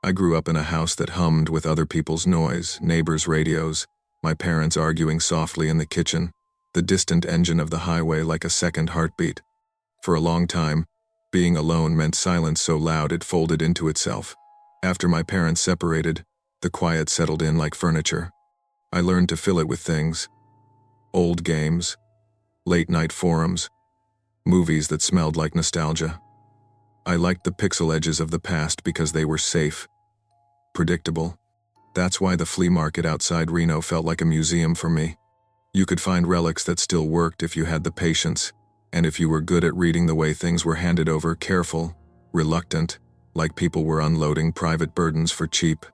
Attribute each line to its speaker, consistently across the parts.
Speaker 1: I grew up in a house that hummed with other people's noise, neighbors' radios, my parents arguing softly in the kitchen, the distant engine of the highway like a second heartbeat. For a long time, being alone meant silence so loud it folded into itself. After my parents separated, the quiet settled in like furniture. I learned to fill it with things. Old games, late-night forums, movies that smelled like nostalgia. I liked the pixel edges of the past because they were safe, predictable. That's why the flea market outside Reno felt like a museum for me. You could find relics that still worked if you had the patience, and if you were good at reading the way things were handed over, careful, reluctant, like people were unloading private burdens for cheap.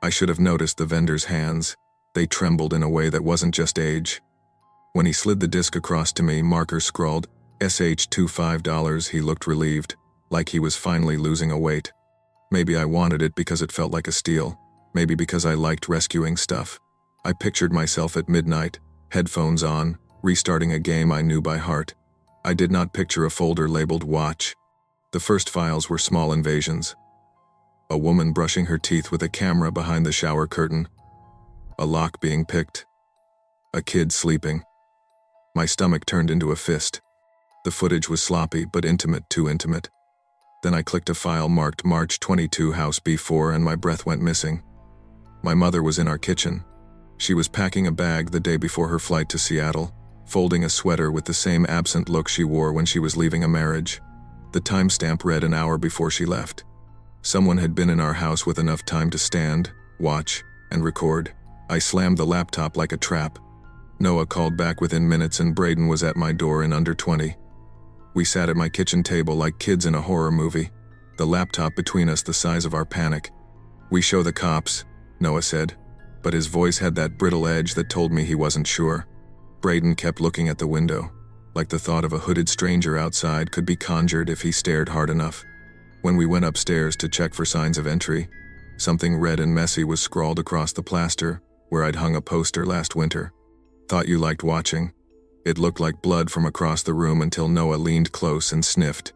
Speaker 1: I should have noticed the vendor's hands. They trembled in a way that wasn't just age. When he slid the disc across to me, marker scrawled, $25. He looked relieved, like he was finally losing a weight. Maybe I wanted it because it felt like a steal. Maybe because I liked rescuing stuff. I pictured myself at midnight, headphones on, restarting a game I knew by heart. I did not picture a folder labeled watch. The first files were small invasions. A woman brushing her teeth with a camera behind the shower curtain. A lock being picked. A kid sleeping. My stomach turned into a fist. The footage was sloppy but intimate, too intimate. Then I clicked a file marked March 22 House B4 and my breath went missing. My mother was in our kitchen. She was packing a bag the day before her flight to Seattle, folding a sweater with the same absent look she wore when she was leaving a marriage. The timestamp read an hour before she left. Someone had been in our house with enough time to stand, watch, and record. I slammed the laptop like a trap. Noah called back within minutes and Braden was at my door in under 20. We sat at my kitchen table like kids in a horror movie, the laptop between us the size of our panic. "We show the cops," Noah said, but his voice had that brittle edge that told me he wasn't sure. Braden kept looking at the window, like the thought of a hooded stranger outside could be conjured if he stared hard enough. When we went upstairs to check for signs of entry, something red and messy was scrawled across the plaster where I'd hung a poster last winter. "Thought you liked watching." It looked like blood from across the room until Noah leaned close and sniffed.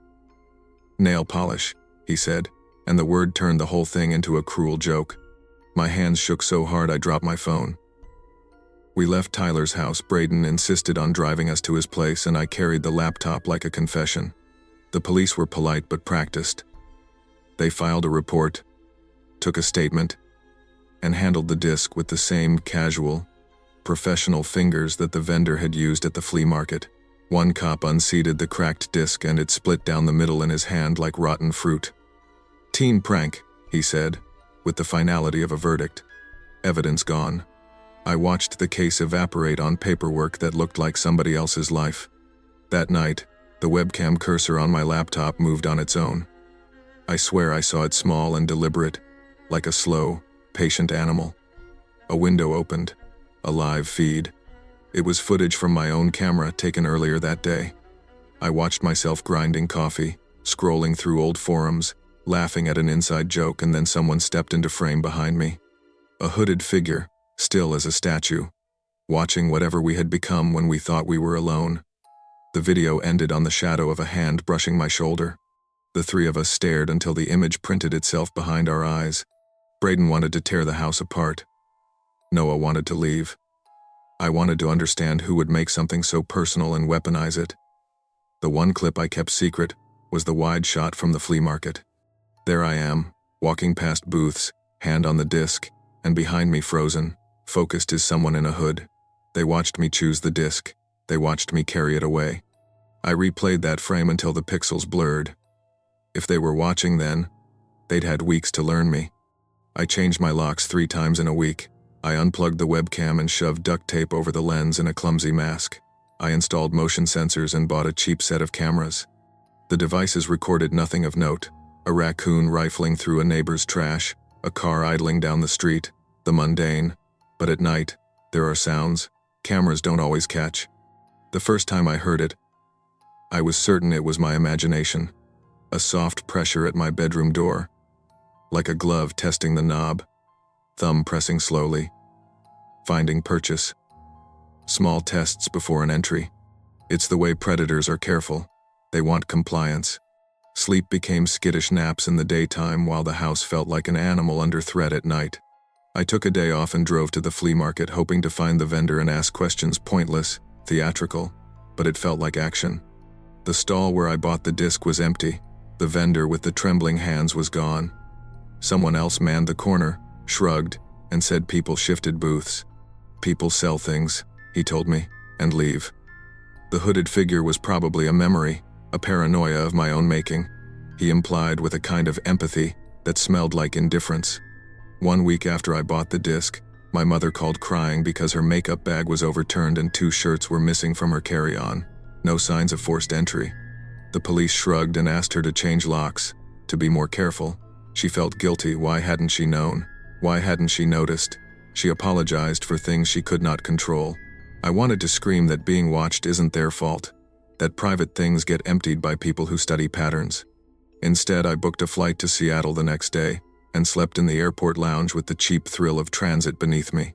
Speaker 1: "Nail polish," he said, and the word turned the whole thing into a cruel joke. My hands shook so hard I dropped my phone. We left Tyler's house. Braden insisted on driving us to his place and I carried the laptop like a confession. The police were polite but practiced. They filed a report, took a statement, and handled the disc with the same casual, professional fingers that the vendor had used at the flea market. One cop unseated the cracked disc and it split down the middle in his hand like rotten fruit. "Teen prank," he said, with the finality of a verdict. Evidence gone. I watched the case evaporate on paperwork that looked like somebody else's life. That night, the webcam cursor on my laptop moved on its own. I swear I saw it small and deliberate, like a slow, patient animal. A window opened. A live feed. It was footage from my own camera taken earlier that day. I watched myself grinding coffee, scrolling through old forums, laughing at an inside joke, and then someone stepped into frame behind me. A hooded figure, still as a statue, watching whatever we had become when we thought we were alone. The video ended on the shadow of a hand brushing my shoulder. The three of us stared until the image printed itself behind our eyes. Braden wanted to tear the house apart. Noah wanted to leave. I wanted to understand who would make something so personal and weaponize it. The one clip I kept secret was the wide shot from the flea market. There I am, walking past booths, hand on the disc, and behind me frozen, focused is someone in a hood. They watched me choose the disc. They watched me carry it away. I replayed that frame until the pixels blurred. If they were watching then, they'd had weeks to learn me. I changed my locks 3 times in a week. I unplugged the webcam and shoved duct tape over the lens in a clumsy mask. I installed motion sensors and bought a cheap set of cameras. The devices recorded nothing of note: a raccoon rifling through a neighbor's trash, a car idling down the street, the mundane. But at night, there are sounds cameras don't always catch. The first time I heard it, I was certain it was my imagination. A soft pressure at my bedroom door, like a glove testing the knob. Thumb pressing slowly. Finding purchase. Small tests before an entry. It's the way predators are careful. They want compliance. Sleep became skittish naps in the daytime while the house felt like an animal under threat at night. I took a day off and drove to the flea market hoping to find the vendor and ask questions, pointless, theatrical, but it felt like action. The stall where I bought the disc was empty. The vendor with the trembling hands was gone. Someone else manned the corner, shrugged, and said people shifted booths. People sell things, he told me, and leave. The hooded figure was probably a memory, a paranoia of my own making, he implied with a kind of empathy that smelled like indifference. 1 week after I bought the disc, my mother called crying because her makeup bag was overturned and 2 shirts were missing from her carry-on. No signs of forced entry. The police shrugged and asked her to change locks, to be more careful. She felt guilty. Why hadn't she known? Why hadn't she noticed? She apologized for things she could not control. I wanted to scream that being watched isn't their fault, that private things get emptied by people who study patterns. Instead, I booked a flight to Seattle the next day and slept in the airport lounge with the cheap thrill of transit beneath me.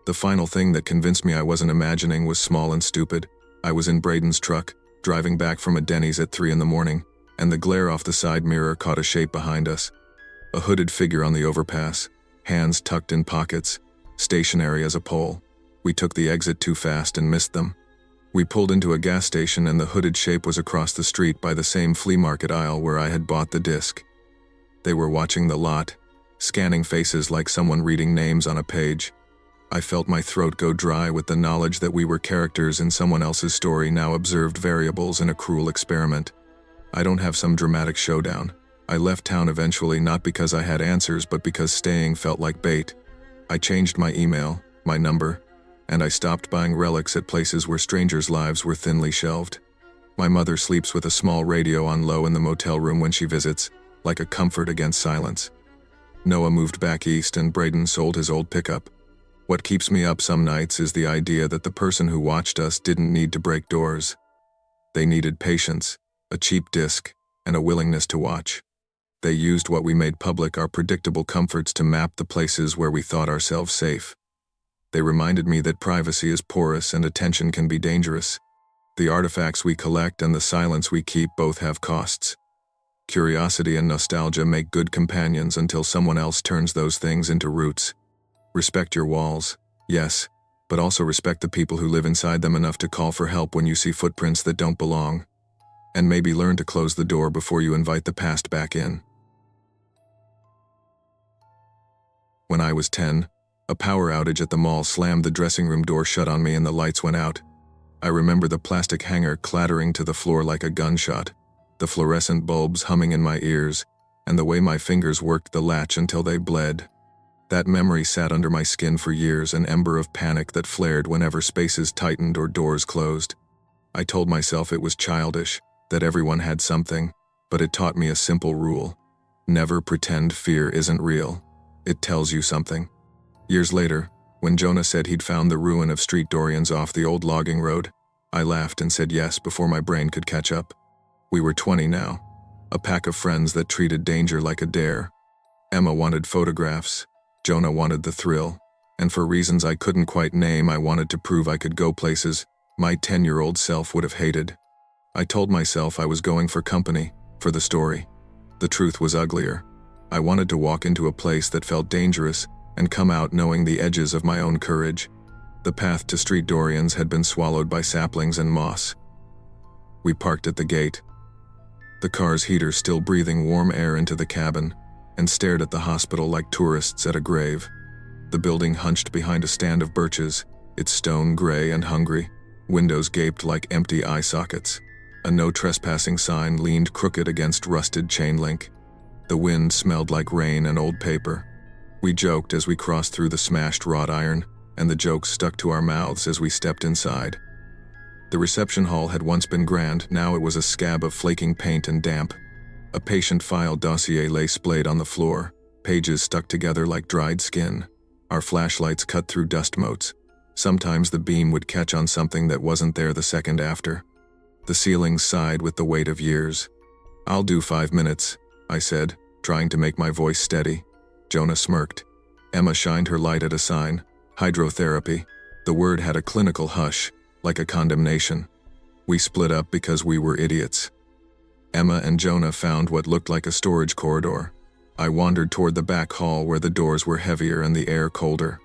Speaker 1: The final thing that convinced me I wasn't imagining was small and stupid. I was in Braden's truck, driving back from a Denny's at 3 in the morning, and the glare off the side mirror caught a shape behind us. A hooded figure on the overpass, hands tucked in pockets, stationary as a pole. We took the exit too fast and missed them. We pulled into a gas station and the hooded shape was across the street by the same flea market aisle where I had bought the disc. They were watching the lot, scanning faces like someone reading names on a page. I felt my throat go dry with the knowledge that we were characters in someone else's story, now observed variables in a cruel experiment. I don't have some dramatic showdown. I left town eventually, not because I had answers, but because staying felt like bait. I changed my email, my number, and I stopped buying relics at places where strangers' lives were thinly shelved. My mother sleeps with a small radio on low in the motel room when she visits, like a comfort against silence. Noah moved back east and Braden sold his old pickup. What keeps me up some nights is the idea that the person who watched us didn't need to break doors. They needed patience, a cheap disc, and a willingness to watch. They used what we made public, our predictable comforts, to map the places where we thought ourselves safe. They reminded me that privacy is porous and attention can be dangerous. The artifacts we collect and the silence we keep both have costs. Curiosity and nostalgia make good companions until someone else turns those things into roots. Respect your walls, yes, but also respect the people who live inside them enough to call for help when you see footprints that don't belong. And maybe learn to close the door before you invite the past back in. When I was 10, a power outage at the mall slammed the dressing room door shut on me and the lights went out. I remember the plastic hanger clattering to the floor like a gunshot, the fluorescent bulbs humming in my ears, and the way my fingers worked the latch until they bled. That memory sat under my skin for years, an ember of panic that flared whenever spaces tightened or doors closed. I told myself it was childish, that everyone had something, but it taught me a simple rule. Never pretend fear isn't real. It tells you something. Years later, when Jonah said he'd found the ruin of Street Dorian's off the old logging road, I laughed and said yes before my brain could catch up. We were 20 now, a pack of friends that treated danger like a dare. Emma wanted photographs, Jonah wanted the thrill, and for reasons I couldn't quite name, I wanted to prove I could go places my 10-year-old self would have hated. I told myself I was going for company, for the story. The truth was uglier. I wanted to walk into a place that felt dangerous and come out knowing the edges of my own courage. The path to Street Dorian's had been swallowed by saplings and moss. We parked at the gate, the car's heater still breathing warm air into the cabin, and stared at the hospital like tourists at a grave. The building hunched behind a stand of birches, its stone gray and hungry, windows gaped like empty eye sockets. A no trespassing sign leaned crooked against rusted chain link. The wind smelled like rain and old paper. We joked as we crossed through the smashed wrought iron, and the jokes stuck to our mouths as we stepped inside. The reception hall had once been grand, now it was a scab of flaking paint and damp. A patient file dossier lay splayed on the floor, pages stuck together like dried skin. Our flashlights cut through dust motes. Sometimes the beam would catch on something that wasn't there the second after. The ceiling sighed with the weight of years. "I'll do 5 minutes," I said, trying to make my voice steady. Jonah smirked. Emma shined her light at a sign. Hydrotherapy. The word had a clinical hush, like a condemnation. We split up because we were idiots. Emma and Jonah found what looked like a storage corridor. I wandered toward the back hall where the doors were heavier and the air colder.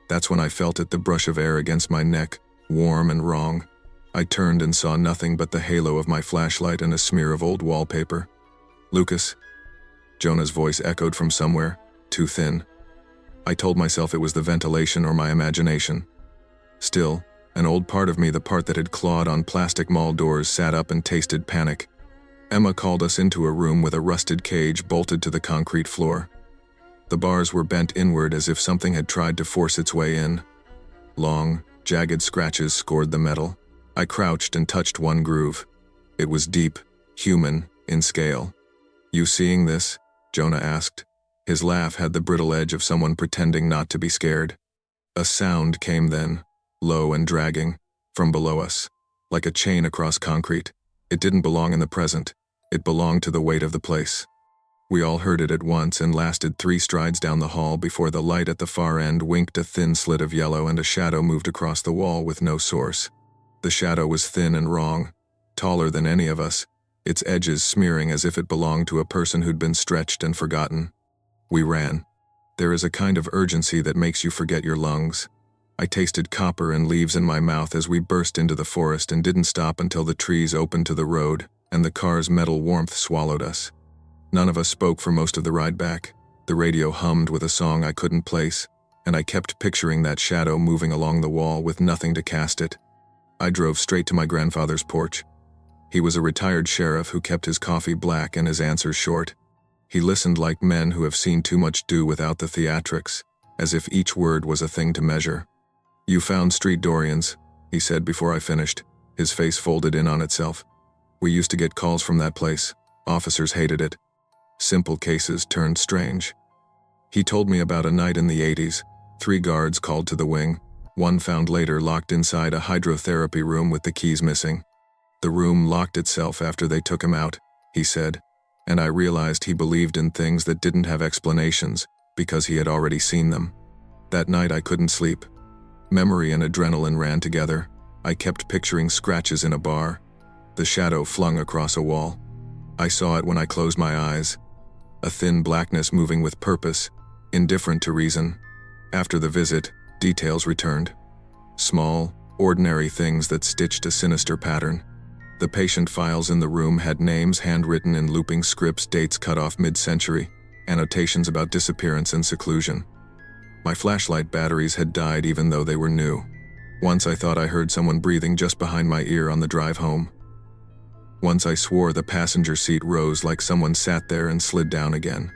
Speaker 1: That's when I felt it, the brush of air against my neck, warm and wrong. I turned and saw nothing but the halo of my flashlight and a smear of old wallpaper. "Lucas?" Jonah's voice echoed from somewhere, too thin. I told myself it was the ventilation or my imagination. Still, an old part of me, the part that had clawed on plastic mall doors, sat up and tasted panic. Emma called us into a room with a rusted cage bolted to the concrete floor. The bars were bent inward as if something had tried to force its way in. Long, jagged scratches scored the metal. I crouched and touched one groove. It was deep, human, in scale. "You seeing this?" Jonah asked. His laugh had the brittle edge of someone pretending not to be scared. A sound came then, low and dragging, from below us, like a chain across concrete. It didn't belong in the present. It belonged to the weight of the place. We all heard it at once and lasted 3 strides down the hall before the light at the far end winked a thin slit of yellow and a shadow moved across the wall with no source. The shadow was thin and wrong, taller than any of us, its edges smearing as if it belonged to a person who'd been stretched and forgotten. We ran. There is a kind of urgency that makes you forget your lungs. I tasted copper and leaves in my mouth as we burst into the forest and didn't stop until the trees opened to the road and the car's metal warmth swallowed us. None of us spoke for most of the ride back. The radio hummed with a song I couldn't place, and I kept picturing that shadow moving along the wall with nothing to cast it. I drove straight to my grandfather's porch. He was a retired sheriff who kept his coffee black and his answers short. He listened like men who have seen too much do without the theatrics, as if each word was a thing to measure. "You found Street Dorian's," he said before I finished, his face folded in on itself. "We used to get calls from that place. Officers hated it. Simple cases turned strange." He told me about a night in the 80s, 3 guards called to the wing, one found later locked inside a hydrotherapy room with the keys missing. The room locked itself after they took him out, he said, and I realized he believed in things that didn't have explanations because he had already seen them. That night I couldn't sleep. Memory and adrenaline ran together. I kept picturing scratches in a bar, the shadow flung across a wall. I saw it when I closed my eyes. A thin blackness moving with purpose, indifferent to reason. After the visit, details returned. Small, ordinary things that stitched a sinister pattern. The patient files in the room had names handwritten in looping scripts, dates cut off mid-century, annotations about disappearance and seclusion. My flashlight batteries had died even though they were new. Once I thought I heard someone breathing just behind my ear on the drive home. Once I swore the passenger seat rose like someone sat there and slid down again.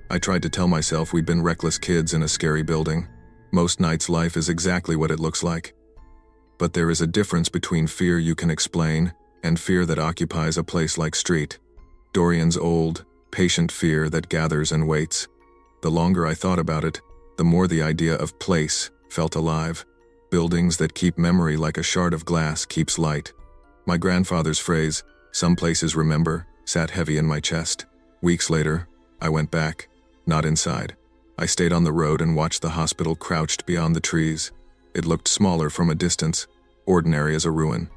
Speaker 1: I tried to tell myself we'd been reckless kids in a scary building. Most nights life is exactly what it looks like. But there is a difference between fear you can explain and fear that occupies a place like Street. Dorian's old, patient fear that gathers and waits. The longer I thought about it, the more the idea of place felt alive. Buildings that keep memory like a shard of glass keeps light. My grandfather's phrase, "Some places remember," sat heavy in my chest. Weeks later, I went back, not inside. I stayed on the road and watched the hospital crouched beyond the trees. It looked smaller from a distance, ordinary as a ruin.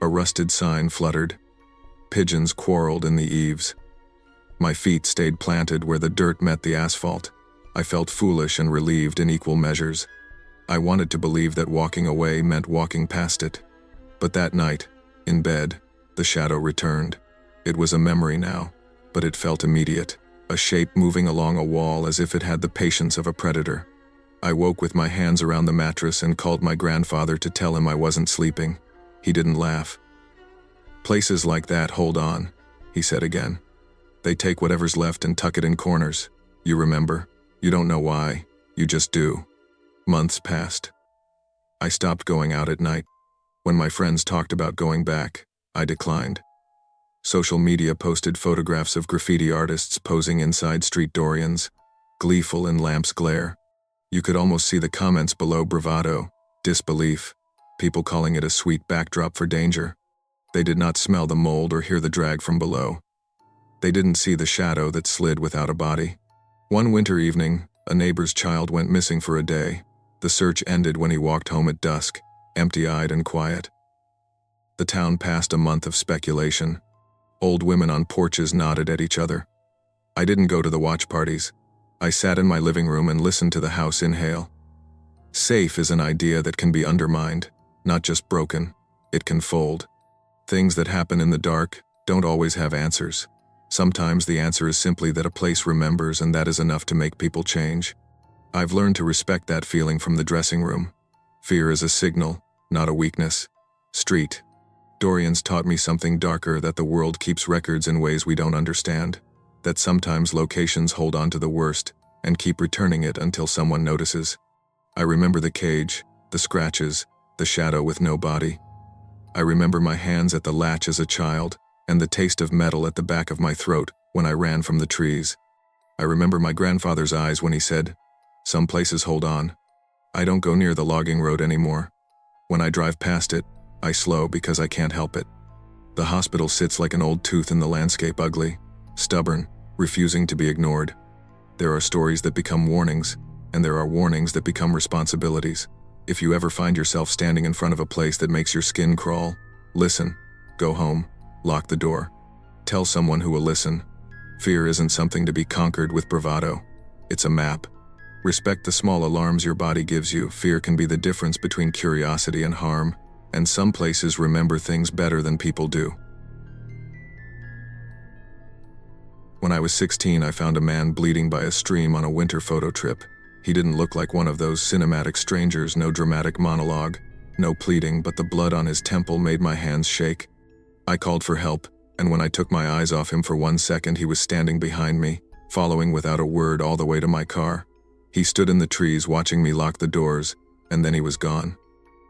Speaker 1: A rusted sign fluttered. Pigeons quarreled in the eaves. My feet stayed planted where the dirt met the asphalt. I felt foolish and relieved in equal measures. I wanted to believe that walking away meant walking past it. But that night, in bed, the shadow returned. It was a memory now, but it felt immediate, a shape moving along a wall as if it had the patience of a predator. I woke with my hands around the mattress and called my grandfather to tell him I wasn't sleeping. He didn't laugh. "Places like that hold on," he said again. "They take whatever's left and tuck it in corners. You remember? You don't know why. You just do." Months passed. I stopped going out at night. When my friends talked about going back, I declined. Social media posted photographs of graffiti artists posing inside Street Dorian's, gleeful in lamp's glare. You could almost see the comments below: bravado, disbelief, people calling it a sweet backdrop for danger. They did not smell the mold or hear the drag from below. They didn't see the shadow that slid without a body. One winter evening, a neighbor's child went missing for a day. The search ended when he walked home at dusk, empty-eyed and quiet. The town passed a month of speculation. Old women on porches nodded at each other. I didn't go to the watch parties. I sat in my living room and listened to the house inhale. Safe is an idea that can be undermined, not just broken. It can fold. Things that happen in the dark don't always have answers. Sometimes the answer is simply that a place remembers, and that is enough to make people change. I've learned to respect that feeling from the dressing room. Fear is a signal, not a weakness. Street. Dorian's taught me something darker, that the world keeps records in ways we don't understand. That sometimes locations hold on to the worst and keep returning it until someone notices. I remember the cage, the scratches, the shadow with no body. I remember my hands at the latch as a child, and the taste of metal at the back of my throat when I ran from the trees. I remember my grandfather's eyes when he said, "Some places hold on." I don't go near the logging road anymore. When I drive past it, I slow because I can't help it. The hospital sits like an old tooth in the landscape, ugly, stubborn, refusing to be ignored. There are stories that become warnings, and there are warnings that become responsibilities. If you ever find yourself standing in front of a place that makes your skin crawl, listen, go home, lock the door. Tell someone who will listen. Fear isn't something to be conquered with bravado. It's a map. Respect the small alarms your body gives you. Fear can be the difference between curiosity and harm, and some places remember things better than people do. When I was 16, I found a man bleeding by a stream on a winter photo trip. He didn't look like one of those cinematic strangers, no dramatic monologue, no pleading, but the blood on his temple made my hands shake. I called for help, and when I took my eyes off him for 1 second, he was standing behind me, following without a word all the way to my car. He stood in the trees watching me lock the doors, and then he was gone.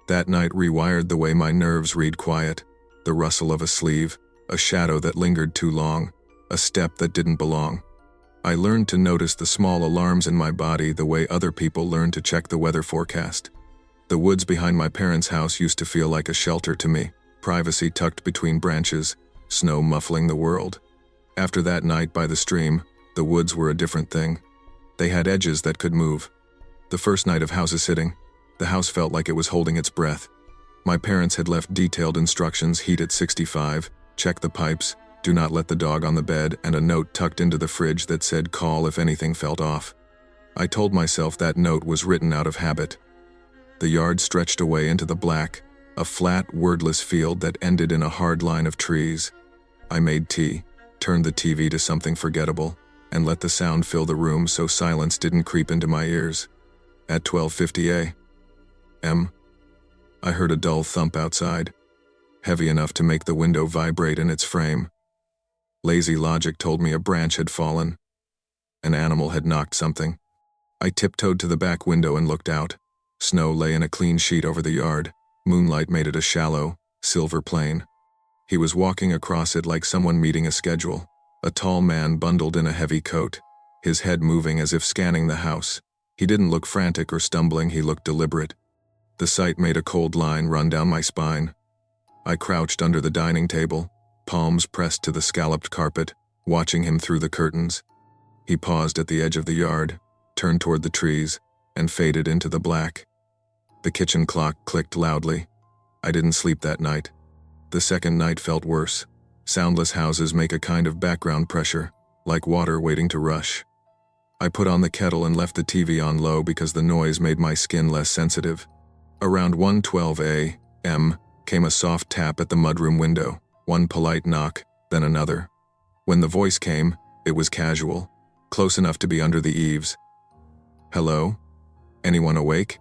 Speaker 1: That night rewired the way my nerves read quiet. The rustle of a sleeve, a shadow that lingered too long, a step that didn't belong. I learned to notice the small alarms in my body the way other people learn to check the weather forecast. The woods behind my parents' house used to feel like a shelter to me, privacy tucked between branches, snow muffling the world. After that night by the stream, the woods were a different thing. They had edges that could move. The first night of house sitting, the house felt like it was holding its breath. My parents had left detailed instructions: heat at 65, check the pipes, do not let the dog on the bed, and a note tucked into the fridge that said call if anything felt off. I told myself that note was written out of habit. The yard stretched away into the black, a flat, wordless field that ended in a hard line of trees. I made tea, turned the TV to something forgettable, and let the sound fill the room so silence didn't creep into my ears. At 12:50 a.m., I heard a dull thump outside, heavy enough to make the window vibrate in its frame. Lazy logic told me a branch had fallen. An animal had knocked something. I tiptoed to the back window and looked out. Snow lay in a clean sheet over the yard. Moonlight made it a shallow, silver plain. He was walking across it like someone meeting a schedule. A tall man bundled in a heavy coat, his head moving as if scanning the house. He didn't look frantic or stumbling, he looked deliberate. The sight made a cold line run down my spine. I crouched under the dining table, palms pressed to the scalloped carpet, watching him through the curtains. He paused at the edge of the yard, turned toward the trees, and faded into the black. The kitchen clock clicked loudly. I didn't sleep that night. The second night felt worse. Soundless houses make a kind of background pressure, like water waiting to rush. I put on the kettle and left the TV on low because the noise made my skin less sensitive. Around 1:12 a.m. came a soft tap at the mudroom window, one polite knock, then another. When the voice came, it was casual, close enough to be under the eaves. "Hello? Anyone awake?"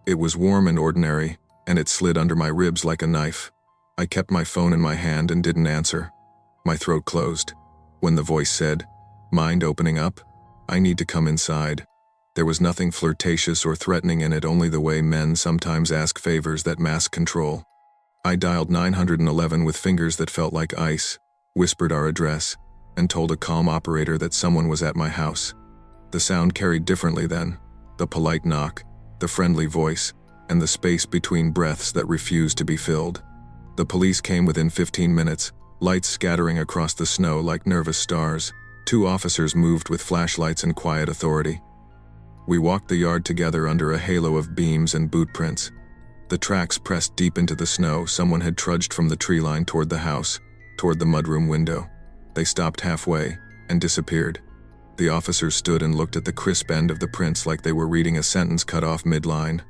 Speaker 1: It was warm and ordinary, and it slid under my ribs like a knife. I kept my phone in my hand and didn't answer. My throat closed. When the voice said, "Mind opening up? I need to come inside." There was nothing flirtatious or threatening in it, only the way men sometimes ask favors that mask control. I dialed 911 with fingers that felt like ice, whispered our address, and told a calm operator that someone was at my house. The sound carried differently then, the polite knock, the friendly voice, and the space between breaths that refused to be filled. The police came within 15 minutes, lights scattering across the snow like nervous stars. 2 officers moved with flashlights and quiet authority. We walked the yard together under a halo of beams and boot prints. The tracks pressed deep into the snow. Someone had trudged from the tree line toward the house, toward the mudroom window. They stopped halfway and disappeared. The officers stood and looked at the crisp end of the prints like they were reading a sentence cut off midline.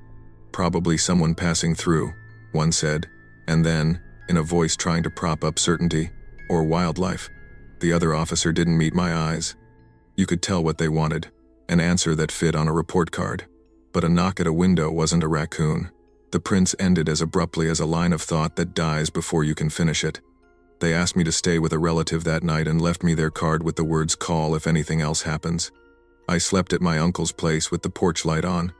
Speaker 1: "Probably someone passing through," one said, and then, in a voice trying to prop up certainty, "or wildlife." The other officer didn't meet my eyes. You could tell what they wanted, an answer that fit on a report card. But a knock at a window wasn't a raccoon. The prints ended as abruptly as a line of thought that dies before you can finish it. They asked me to stay with a relative that night and left me their card with the words "call if anything else happens." I slept at my uncle's place with the porch light on,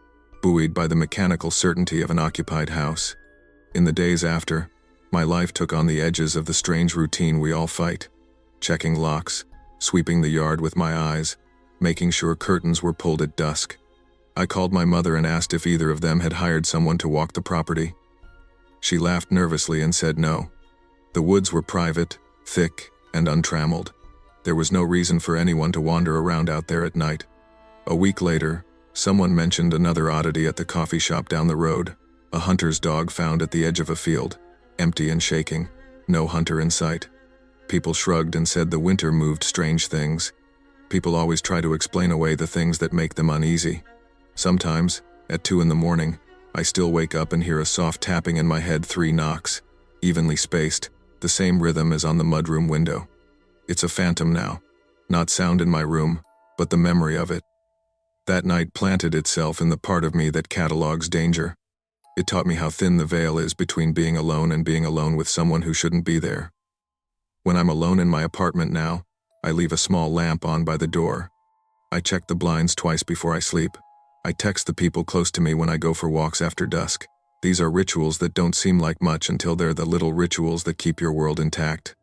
Speaker 1: buoyed by the mechanical certainty of an occupied house. In the days after, my life took on the edges of the strange routine we all fight. Checking locks, sweeping the yard with my eyes, making sure curtains were pulled at dusk. I called my mother and asked if either of them had hired someone to walk the property. She laughed nervously and said no. The woods were private, thick, and untrammeled. There was no reason for anyone to wander around out there at night. A week later, someone mentioned another oddity at the coffee shop down the road, a hunter's dog found at the edge of a field, empty and shaking, no hunter in sight. People shrugged and said the winter moved strange things. People always try to explain away the things that make them uneasy. Sometimes, at 2 in the morning, I still wake up and hear a soft tapping in my head, 3 knocks, evenly spaced, the same rhythm as on the mudroom window. It's a phantom now, not sound in my room, but the memory of it. That night planted itself in the part of me that catalogs danger. It taught me how thin the veil is between being alone and being alone with someone who shouldn't be there. When I'm alone in my apartment now, I leave a small lamp on by the door. I check the blinds twice before I sleep. I text the people close to me when I go for walks after dusk. These are rituals that don't seem like much until they're the little rituals that keep your world intact.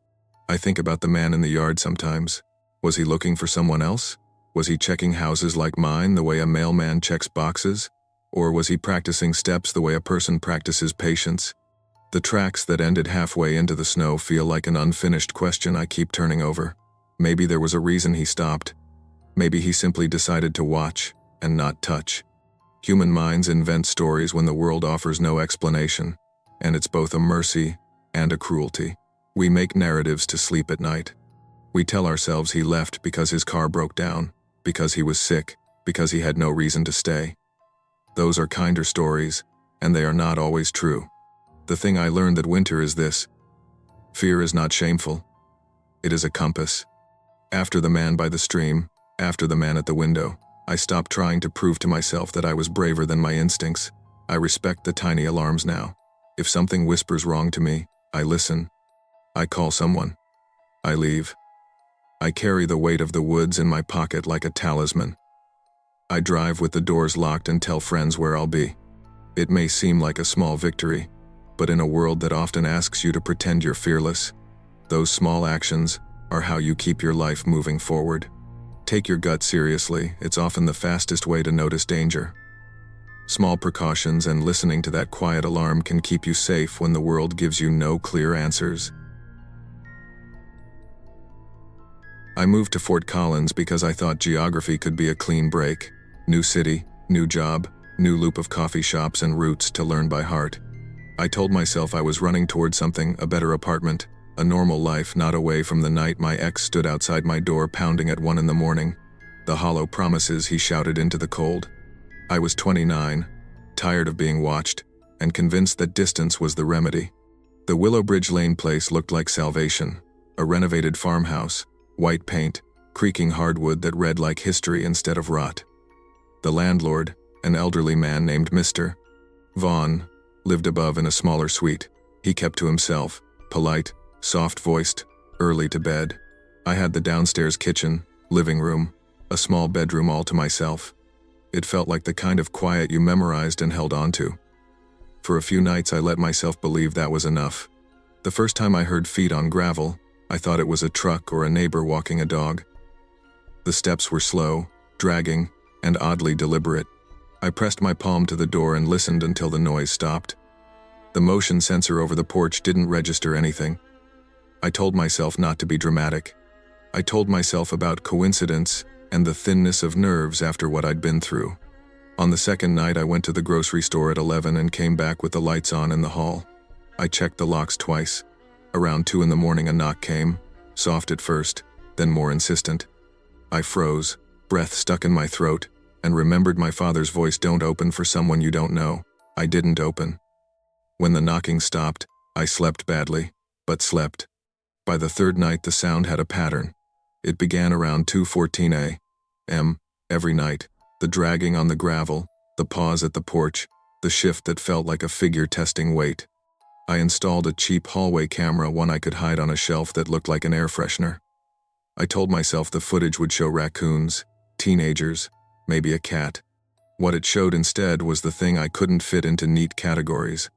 Speaker 1: I think about the man in the yard sometimes. Was he looking for someone else? Was he checking houses like mine the way a mailman checks boxes? Or was he practicing steps the way a person practices patience? The tracks that ended halfway into the snow feel like an unfinished question I keep turning over. Maybe there was a reason he stopped. Maybe he simply decided to watch and not touch. Human minds invent stories when the world offers no explanation, and it's both a mercy and a cruelty. We make narratives to sleep at night. We tell ourselves he left because his car broke down, because he was sick, because he had no reason to stay. Those are kinder stories, and they are not always true. The thing I learned that winter is this: fear is not shameful. It is a compass. After the man by the stream, after the man at the window, I stopped trying to prove to myself that I was braver than my instincts. I respect the tiny alarms now. If something whispers wrong to me, I listen. I call someone. I leave. I carry the weight of the woods in my pocket like a talisman. I drive with the doors locked and tell friends where I'll be. It may seem like a small victory, but in a world that often asks you to pretend you're fearless, those small actions are how you keep your life moving forward. Take your gut seriously. It's often the fastest way to notice danger. Small precautions and listening to that quiet alarm can keep you safe when the world gives you no clear answers. I moved to Fort Collins because I thought geography could be a clean break. New city, new job, new loop of coffee shops and routes to learn by heart. I told myself I was running toward something, a better apartment, a normal life, not away from the night my ex stood outside my door pounding at 1 in the morning. The hollow promises he shouted into the cold. I was 29, tired of being watched, and convinced that distance was the remedy. The Willowbridge Lane place looked like salvation, a renovated farmhouse, white paint, creaking hardwood that read like history instead of rot. The landlord, an elderly man named Mr. Vaughn, lived above in a smaller suite. He kept to himself, polite, soft-voiced, early to bed. I had the downstairs kitchen, living room, a small bedroom all to myself. It felt like the kind of quiet you memorized and held on to. For a few nights I let myself believe that was enough. The first time I heard feet on gravel, I thought it was a truck or a neighbor walking a dog. The steps were slow, dragging, and oddly deliberate. I pressed my palm to the door and listened until the noise stopped. The motion sensor over the porch didn't register anything. I told myself not to be dramatic. I told myself about coincidence and the thinness of nerves after what I'd been through. On the second night, I went to the grocery store at 11 and came back with the lights on in the hall. I checked the locks twice. Around 2 in the morning a knock came, soft at first, then more insistent. I froze, breath stuck in my throat, and remembered my father's voice, "Don't open for someone you don't know." I didn't open. When the knocking stopped, I slept badly, but slept. By the third night the sound had a pattern. It began around 2:14 a.m. every night, the dragging on the gravel, the pause at the porch, the shift that felt like a figure testing weight. I installed a cheap hallway camera, one I could hide on a shelf that looked like an air freshener. I told myself the footage would show raccoons, teenagers, maybe a cat. What it showed instead was the thing I couldn't fit into neat categories.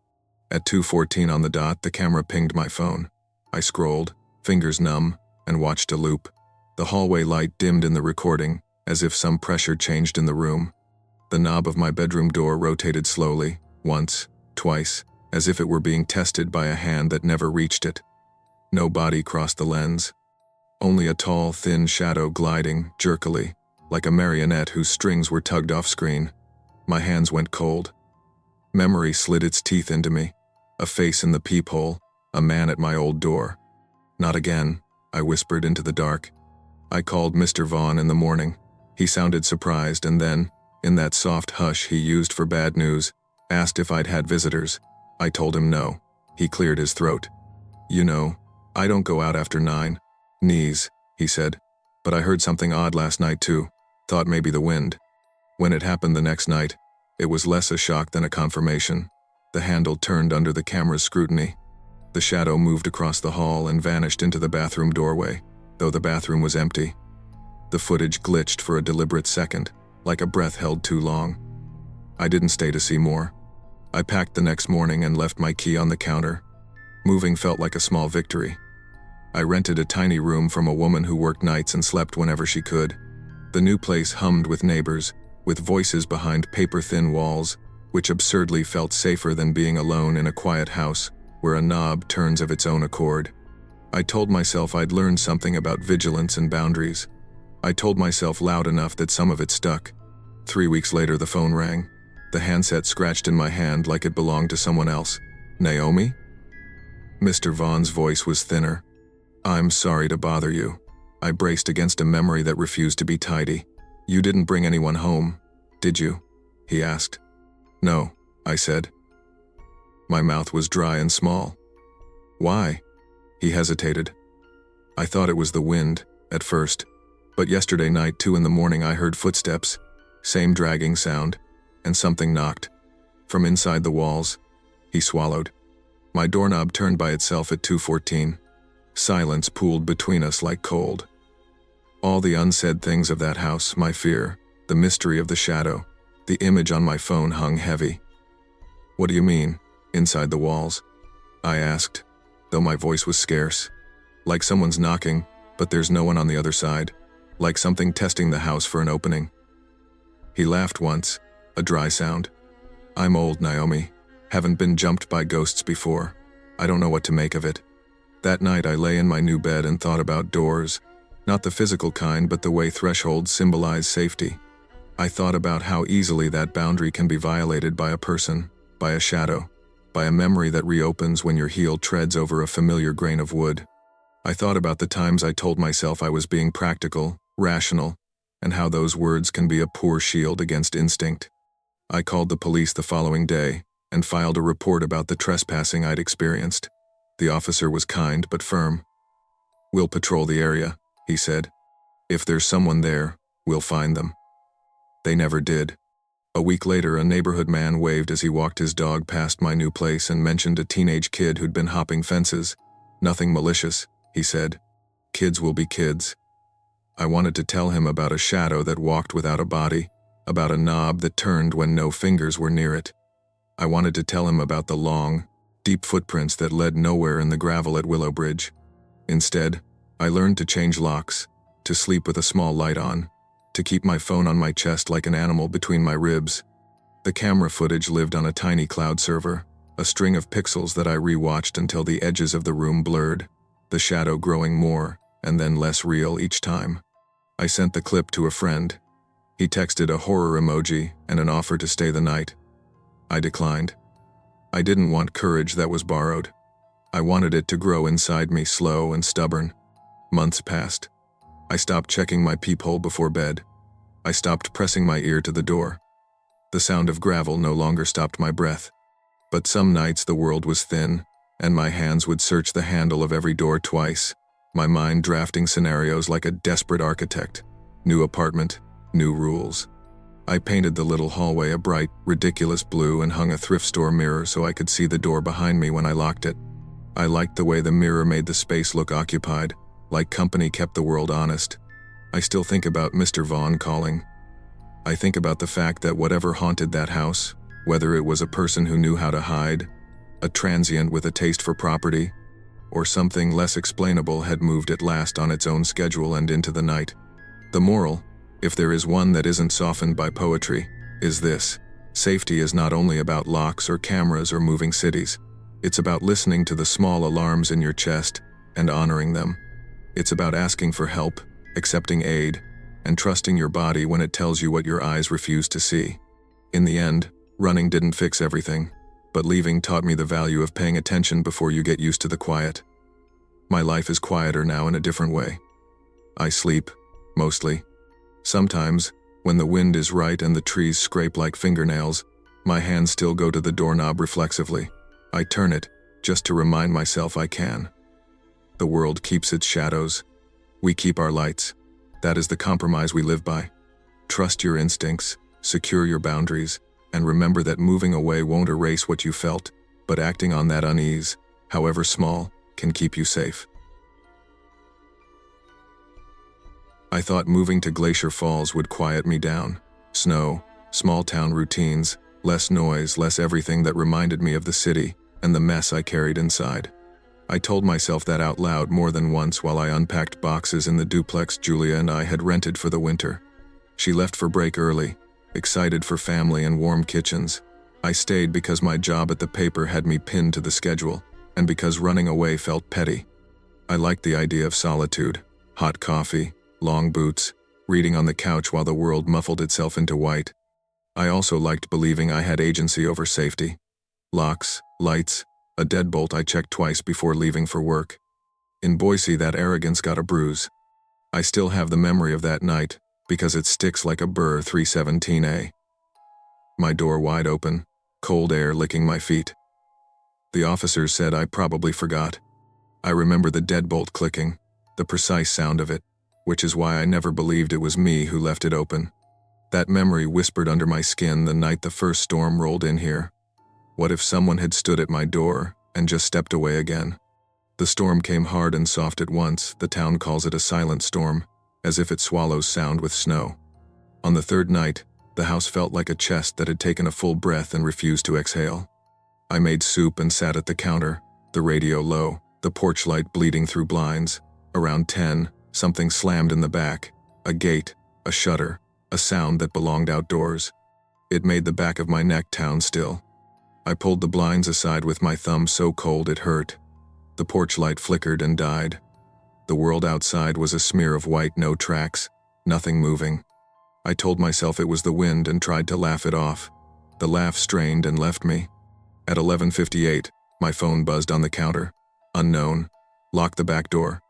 Speaker 1: At 2:14 on the dot, the camera pinged my phone. I scrolled, fingers numb, and watched a loop. The hallway light dimmed in the recording, as if some pressure changed in the room. The knob of my bedroom door rotated slowly, once, twice, as if it were being tested by a hand that never reached it. No body crossed the lens. Only a tall, thin shadow gliding, jerkily, like a marionette whose strings were tugged off screen. My hands went cold. Memory slid its teeth into me. A face in the peephole, a man at my old door. "Not again," I whispered into the dark. I called Mr. Vaughn in the morning. He sounded surprised and then, in that soft hush he used for bad news, asked if I'd had visitors. I told him no. He cleared his throat. "You know, I don't go out after 9. Knees," he said. "But I heard something odd last night too. Thought maybe the wind." When it happened the next night, it was less a shock than a confirmation. The handle turned under the camera's scrutiny. The shadow moved across the hall and vanished into the bathroom doorway, though the bathroom was empty. The footage glitched for a deliberate second, like a breath held too long. I didn't stay to see more. I packed the next morning and left my key on the counter. Moving felt like a small victory. I rented a tiny room from a woman who worked nights and slept whenever she could. The new place hummed with neighbors, with voices behind paper-thin walls, which absurdly felt safer than being alone in a quiet house where a knob turns of its own accord. I told myself I'd learned something about vigilance and boundaries. I told myself loud enough that some of it stuck. 3 weeks later the phone rang. The handset scratched in my hand like it belonged to someone else. "Naomi?" Mr. Vaughn's voice was thinner. "I'm sorry to bother you." I braced against a memory that refused to be tidy. "You didn't bring anyone home, did you?" he asked. "No," I said. My mouth was dry and small. "Why?" He hesitated. "I thought it was the wind, at first. But yesterday night, 2 in the morning, I heard footsteps, same dragging sound, and something knocked. From inside the walls." He swallowed. "My doorknob turned by itself at 2:14. Silence pooled between us like cold. All the unsaid things of that house, my fear, the mystery of the shadow, the image on my phone hung heavy. "What do you mean, inside the walls?" I asked, though my voice was scarce. "Like someone's knocking, but there's no one on the other side. Like something testing the house for an opening." He laughed once, a dry sound. "I'm old, Naomi. Haven't been jumped by ghosts before. I don't know what to make of it." That night I lay in my new bed and thought about doors, not the physical kind, but the way thresholds symbolize safety. I thought about how easily that boundary can be violated by a person, by a shadow, by a memory that reopens when your heel treads over a familiar grain of wood. I thought about the times I told myself I was being practical, rational, and how those words can be a poor shield against instinct. I called the police the following day and filed a report about the trespassing I'd experienced. The officer was kind but firm. "We'll patrol the area," he said. "If there's someone there, we'll find them." They never did. A week later, a neighborhood man waved as he walked his dog past my new place and mentioned a teenage kid who'd been hopping fences. "Nothing malicious," he said. "Kids will be kids." I wanted to tell him about a shadow that walked without a body, about a knob that turned when no fingers were near it. I wanted to tell him about the long, deep footprints that led nowhere in the gravel at Willow Bridge. Instead, I learned to change locks, to sleep with a small light on, to keep my phone on my chest like an animal between my ribs. The camera footage lived on a tiny cloud server, a string of pixels that I rewatched until the edges of the room blurred, the shadow growing more and then less real each time. I sent the clip to a friend. He texted a horror emoji and an offer to stay the night. I declined. I didn't want courage that was borrowed. I wanted it to grow inside me, slow and stubborn. Months passed. I stopped checking my peephole before bed. I stopped pressing my ear to the door. The sound of gravel no longer stopped my breath. But some nights the world was thin, and my hands would search the handle of every door twice, my mind drafting scenarios like a desperate architect. New apartment, new rules. I painted the little hallway a bright, ridiculous blue and hung a thrift store mirror so I could see the door behind me when I locked it. I liked the way the mirror made the space look occupied, like company kept the world honest. I still think about Mr. Vaughn calling. I think about the fact that whatever haunted that house, whether it was a person who knew how to hide, a transient with a taste for property, or something less explainable, had moved at last on its own schedule and into the night. The moral, if there is one that isn't softened by poetry, is this: safety is not only about locks or cameras or moving cities. It's about listening to the small alarms in your chest and honoring them. It's about asking for help, accepting aid, and trusting your body when it tells you what your eyes refuse to see. In the end, running didn't fix everything, but leaving taught me the value of paying attention before you get used to the quiet. My life is quieter now in a different way. I sleep, mostly. Sometimes, when the wind is right and the trees scrape like fingernails, my hands still go to the doorknob reflexively. I turn it, just to remind myself I can. The world keeps its shadows. We keep our lights. That is the compromise we live by. Trust your instincts, secure your boundaries, and remember that moving away won't erase what you felt, but acting on that unease, however small, can keep you safe. I thought moving to Glacier Falls would quiet me down. Snow, small town routines, less noise, less everything that reminded me of the city and the mess I carried inside. I told myself that out loud more than once while I unpacked boxes in the duplex Julia and I had rented for the winter. She left for break early, excited for family and warm kitchens. I stayed because my job at the paper had me pinned to the schedule, and because running away felt petty. I liked the idea of solitude, hot coffee, long boots, reading on the couch while the world muffled itself into white. I also liked believing I had agency over safety. Locks, lights, a deadbolt I checked twice before leaving for work. In Boise, that arrogance got a bruise. I still have the memory of that night, because it sticks like a burr. 317A. My door wide open, cold air licking my feet. The officers said I probably forgot. I remember the deadbolt clicking, the precise sound of it, which is why I never believed it was me who left it open. That memory whispered under my skin the night the first storm rolled in here. What if someone had stood at my door and just stepped away again? The storm came hard and soft at once. The town calls it a silent storm, as if it swallows sound with snow. On the third night, the house felt like a chest that had taken a full breath and refused to exhale. I made soup and sat at the counter, the radio low, the porch light bleeding through blinds. Around 10, something slammed in the back, a gate, a shutter, a sound that belonged outdoors. It made the back of my neck pound still. I pulled the blinds aside with my thumb so cold it hurt. The porch light flickered and died. The world outside was a smear of white, no tracks, nothing moving. I told myself it was the wind and tried to laugh it off. The laugh strained and left me. At 11:58, my phone buzzed on the counter. Unknown. Lock the back door.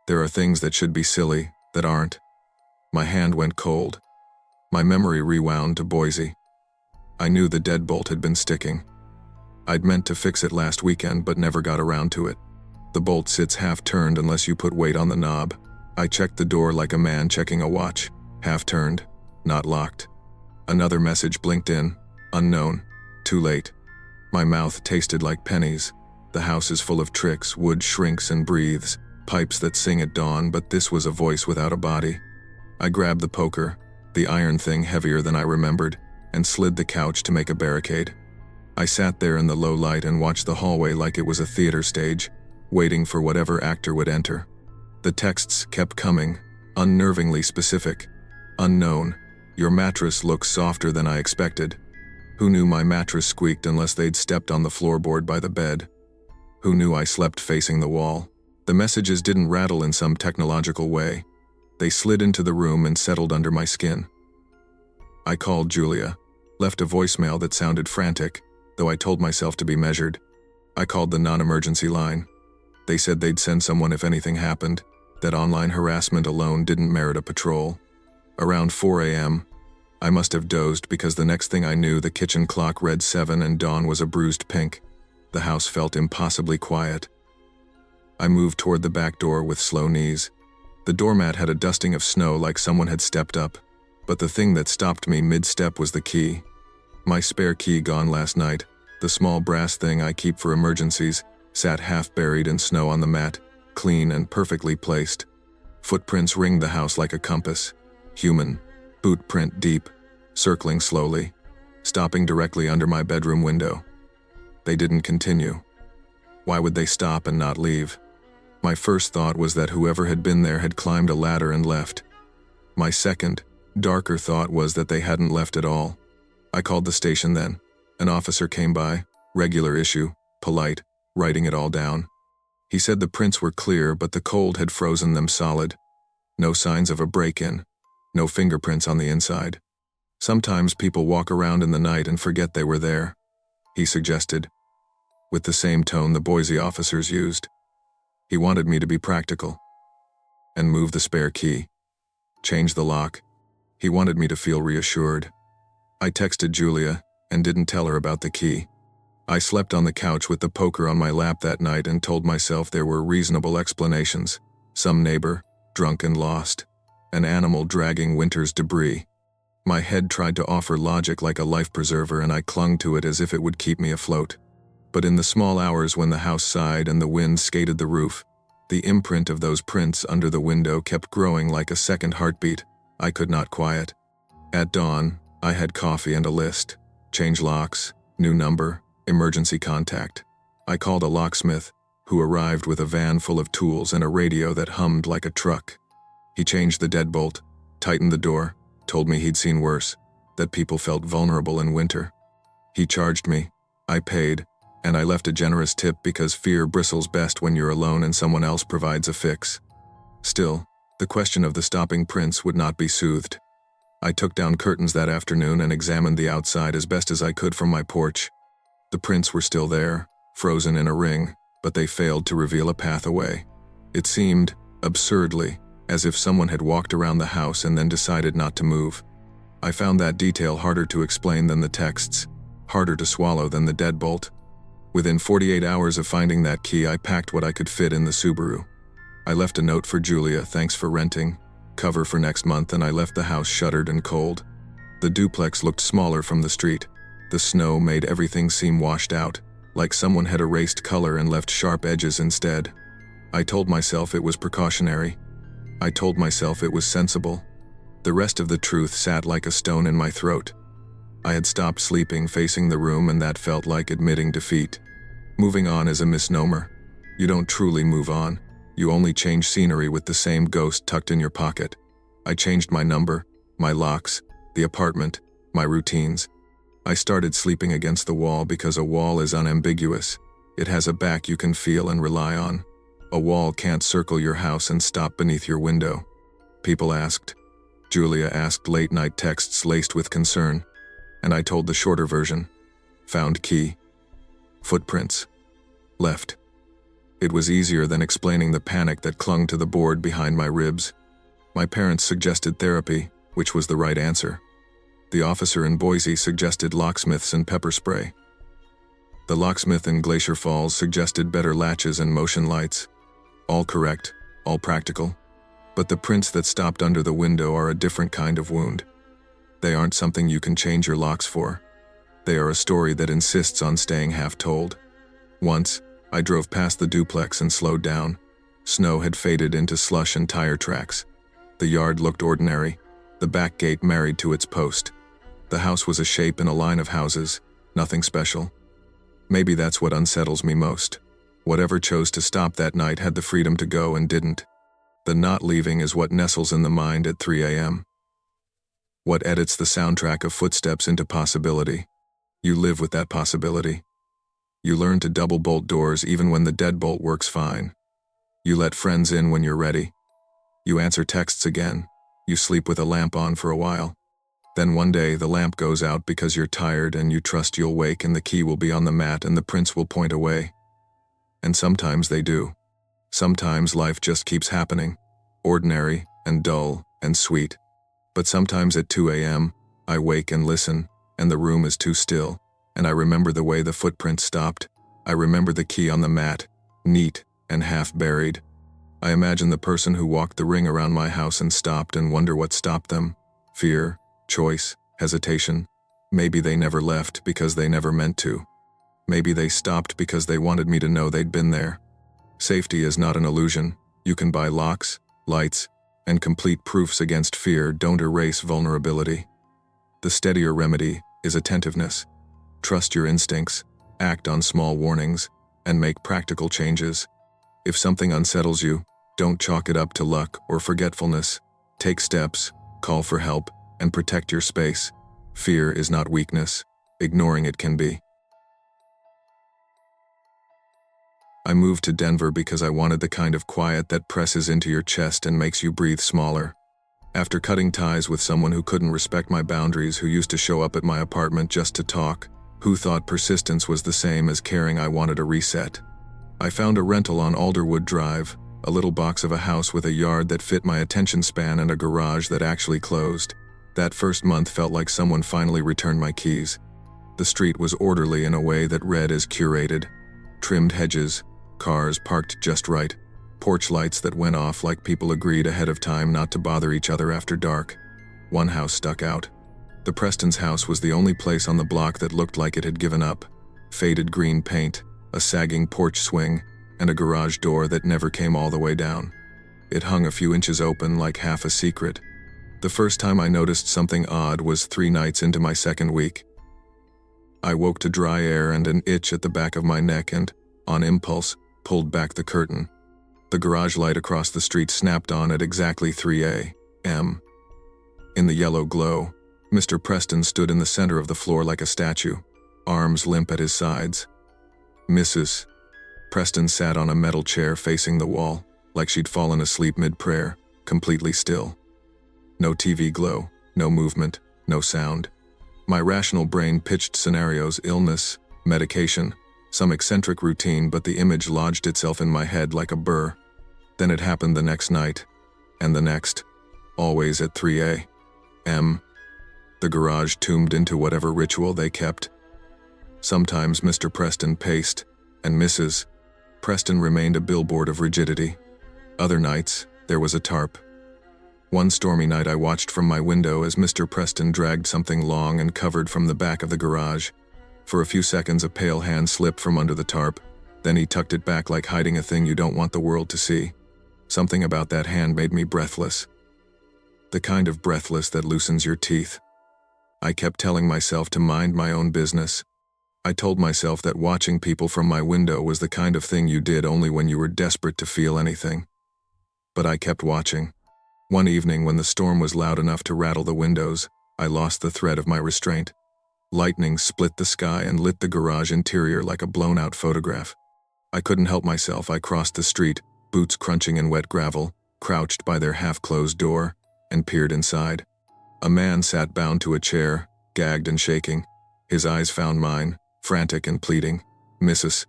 Speaker 1: There are things that should be silly, that aren't. My hand went cold. My memory rewound to Boise. I knew the deadbolt had been sticking. I'd meant to fix it last weekend but never got around to it. The bolt sits half-turned unless you put weight on the knob. I checked the door like a man checking a watch. Half-turned, not locked. Another message blinked in. Unknown. Too late. My mouth tasted like pennies. The house is full of tricks, wood shrinks and breathes, pipes that sing at dawn, but this was a voice without a body. I grabbed the poker, the iron thing heavier than I remembered, and slid the couch to make a barricade. I sat there in the low light and watched the hallway like it was a theater stage, waiting for whatever actor would enter. The texts kept coming, unnervingly specific. Unknown. Your mattress looks softer than I expected. Who knew my mattress squeaked unless they'd stepped on the floorboard by the bed? Who knew I slept facing the wall? The messages didn't rattle in some technological way. They slid into the room and settled under my skin. I called Julia, left a voicemail that sounded frantic, though I told myself to be measured. I called the non-emergency line. They said they'd send someone if anything happened, that online harassment alone didn't merit a patrol. Around 4 a.m., I must have dozed because the next thing I knew, the kitchen clock read 7 and dawn was a bruised pink. The house felt impossibly quiet. I moved toward the back door with slow knees. The doormat had a dusting of snow like someone had stepped up, but the thing that stopped me mid-step was the key. My spare key gone last night, the small brass thing I keep for emergencies, sat half buried in snow on the mat, clean and perfectly placed. Footprints ringed the house like a compass. Human, boot print deep, circling slowly, stopping directly under my bedroom window. They didn't continue. Why would they stop and not leave? My first thought was that whoever had been there had climbed a ladder and left. My second, darker thought was that they hadn't left at all. I called the station then. An officer came by, regular issue, polite, writing it all down. He said the prints were clear, but the cold had frozen them solid. No signs of a break-in. No fingerprints on the inside. Sometimes people walk around in the night and forget they were there, he suggested, with the same tone the Boise officers used. He wanted me to be practical and move the spare key, change the lock. He wanted me to feel reassured. I texted Julia and didn't tell her about the key. I slept on the couch with the poker on my lap that night and told myself there were reasonable explanations. Some neighbor, drunk and lost. An animal dragging winter's debris. My head tried to offer logic like a life preserver, and I clung to it as if it would keep me afloat. But in the small hours when the house sighed and the wind skated the roof, the imprint of those prints under the window kept growing like a second heartbeat I could not quiet. At dawn, I had coffee and a list. Change locks, new number, emergency contact. I called a locksmith, who arrived with a van full of tools and a radio that hummed like a truck. He changed the deadbolt, tightened the door, told me he'd seen worse, that people felt vulnerable in winter. He charged me, I paid, and I left a generous tip because fear bristles best when you're alone and someone else provides a fix. Still, the question of the stopping prints would not be soothed. I took down curtains that afternoon and examined the outside as best as I could from my porch. The prints were still there, frozen in a ring, but they failed to reveal a path away. It seemed, absurdly, as if someone had walked around the house and then decided not to move. I found that detail harder to explain than the texts, harder to swallow than the deadbolt. Within 48 hours of finding that key, I packed what I could fit in the Subaru. I left a note for Julia, thanks for renting, cover for next month, and I left the house shuttered and cold. The duplex looked smaller from the street. The snow made everything seem washed out, like someone had erased color and left sharp edges instead. I told myself it was precautionary. I told myself it was sensible. The rest of the truth sat like a stone in my throat. I had stopped sleeping facing the room, and that felt like admitting defeat. Moving on is a misnomer. You don't truly move on. You only change scenery with the same ghost tucked in your pocket. I changed my number, my locks, the apartment, my routines. I started sleeping against the wall because a wall is unambiguous. It has a back you can feel and rely on. A wall can't circle your house and stop beneath your window. People asked. Julia asked late-night texts laced with concern, and I told the shorter version. Found key. Footprints. Left. It was easier than explaining the panic that clung to the board behind my ribs. My parents suggested therapy, which was the right answer. The officer in Boise suggested locksmiths and pepper spray. The locksmith in Glacier Falls suggested better latches and motion lights. All correct, all practical. But the prints that stopped under the window are a different kind of wound. They aren't something you can change your locks for. They are a story that insists on staying half told. Once, I drove past the duplex and slowed down. Snow had faded into slush and tire tracks. The yard looked ordinary, the back gate married to its post. The house was a shape in a line of houses, nothing special. Maybe that's what unsettles me most. Whatever chose to stop that night had the freedom to go and didn't. The not leaving is what nestles in the mind at 3 a.m. What edits the soundtrack of footsteps into possibility. You live with that possibility. You learn to double bolt doors even when the deadbolt works fine. You let friends in when you're ready. You answer texts again. You sleep with a lamp on for a while. Then one day the lamp goes out because you're tired and you trust you'll wake and the key will be on the mat and the prints will point away. And sometimes they do. Sometimes life just keeps happening, ordinary and dull and sweet. But sometimes at 2 a.m., I wake and listen, and the room is too still, and I remember the way the footprint stopped. I remember the key on the mat, neat and half buried. I imagine the person who walked the ring around my house and stopped and wonder what stopped them. Fear, choice, hesitation. Maybe they never left because they never meant to. Maybe they stopped because they wanted me to know they'd been there. Safety is not an illusion. You can buy locks, lights, and complete proofs against fear don't erase vulnerability. The steadier remedy is attentiveness. Trust your instincts, act on small warnings, and make practical changes. If something unsettles you, don't chalk it up to luck or forgetfulness. Take steps, call for help, and protect your space. Fear is not weakness. Ignoring it can be. I moved to Denver because I wanted the kind of quiet that presses into your chest and makes you breathe smaller. After cutting ties with someone who couldn't respect my boundaries, who used to show up at my apartment just to talk, who thought persistence was the same as caring, I wanted a reset. I found a rental on Alderwood Drive, a little box of a house with a yard that fit my attention span and a garage that actually closed. That first month felt like someone finally returned my keys. The street was orderly in a way that read as curated. Trimmed hedges, cars parked just right, porch lights that went off like people agreed ahead of time not to bother each other after dark. One house stuck out. The Prestons' house was the only place on the block that looked like it had given up. Faded green paint, a sagging porch swing, and a garage door that never came all the way down. It hung a few inches open like half a secret. The first time I noticed something odd was 3 nights into my second week. I woke to dry air and an itch at the back of my neck and, on impulse, pulled back the curtain. The garage light across the street snapped on at exactly 3 a.m. In the yellow glow, Mr. Preston stood in the center of the floor like a statue, arms limp at his sides. Mrs. Preston sat on a metal chair facing the wall, like she'd fallen asleep mid-prayer, completely still. No TV glow, no movement, no sound. My rational brain pitched scenarios: illness, medication, some eccentric routine, but the image lodged itself in my head like a burr. Then it happened the next night, and the next, always at 3 a.m. The garage tuned into whatever ritual they kept. Sometimes Mr. Preston paced, and Mrs. Preston remained a billboard of rigidity. Other nights, there was a tarp. One stormy night I watched from my window as Mr. Preston dragged something long and covered from the back of the garage. For a few seconds a pale hand slipped from under the tarp, then he tucked it back like hiding a thing you don't want the world to see. Something about that hand made me breathless. The kind of breathless that loosens your teeth. I kept telling myself to mind my own business. I told myself that watching people from my window was the kind of thing you did only when you were desperate to feel anything. But I kept watching. One evening when the storm was loud enough to rattle the windows, I lost the thread of my restraint. Lightning split the sky and lit the garage interior like a blown-out photograph. I couldn't help myself. I crossed the street, boots crunching in wet gravel, crouched by their half-closed door, and peered inside. A man sat bound to a chair, gagged and shaking. His eyes found mine, frantic and pleading. Mrs.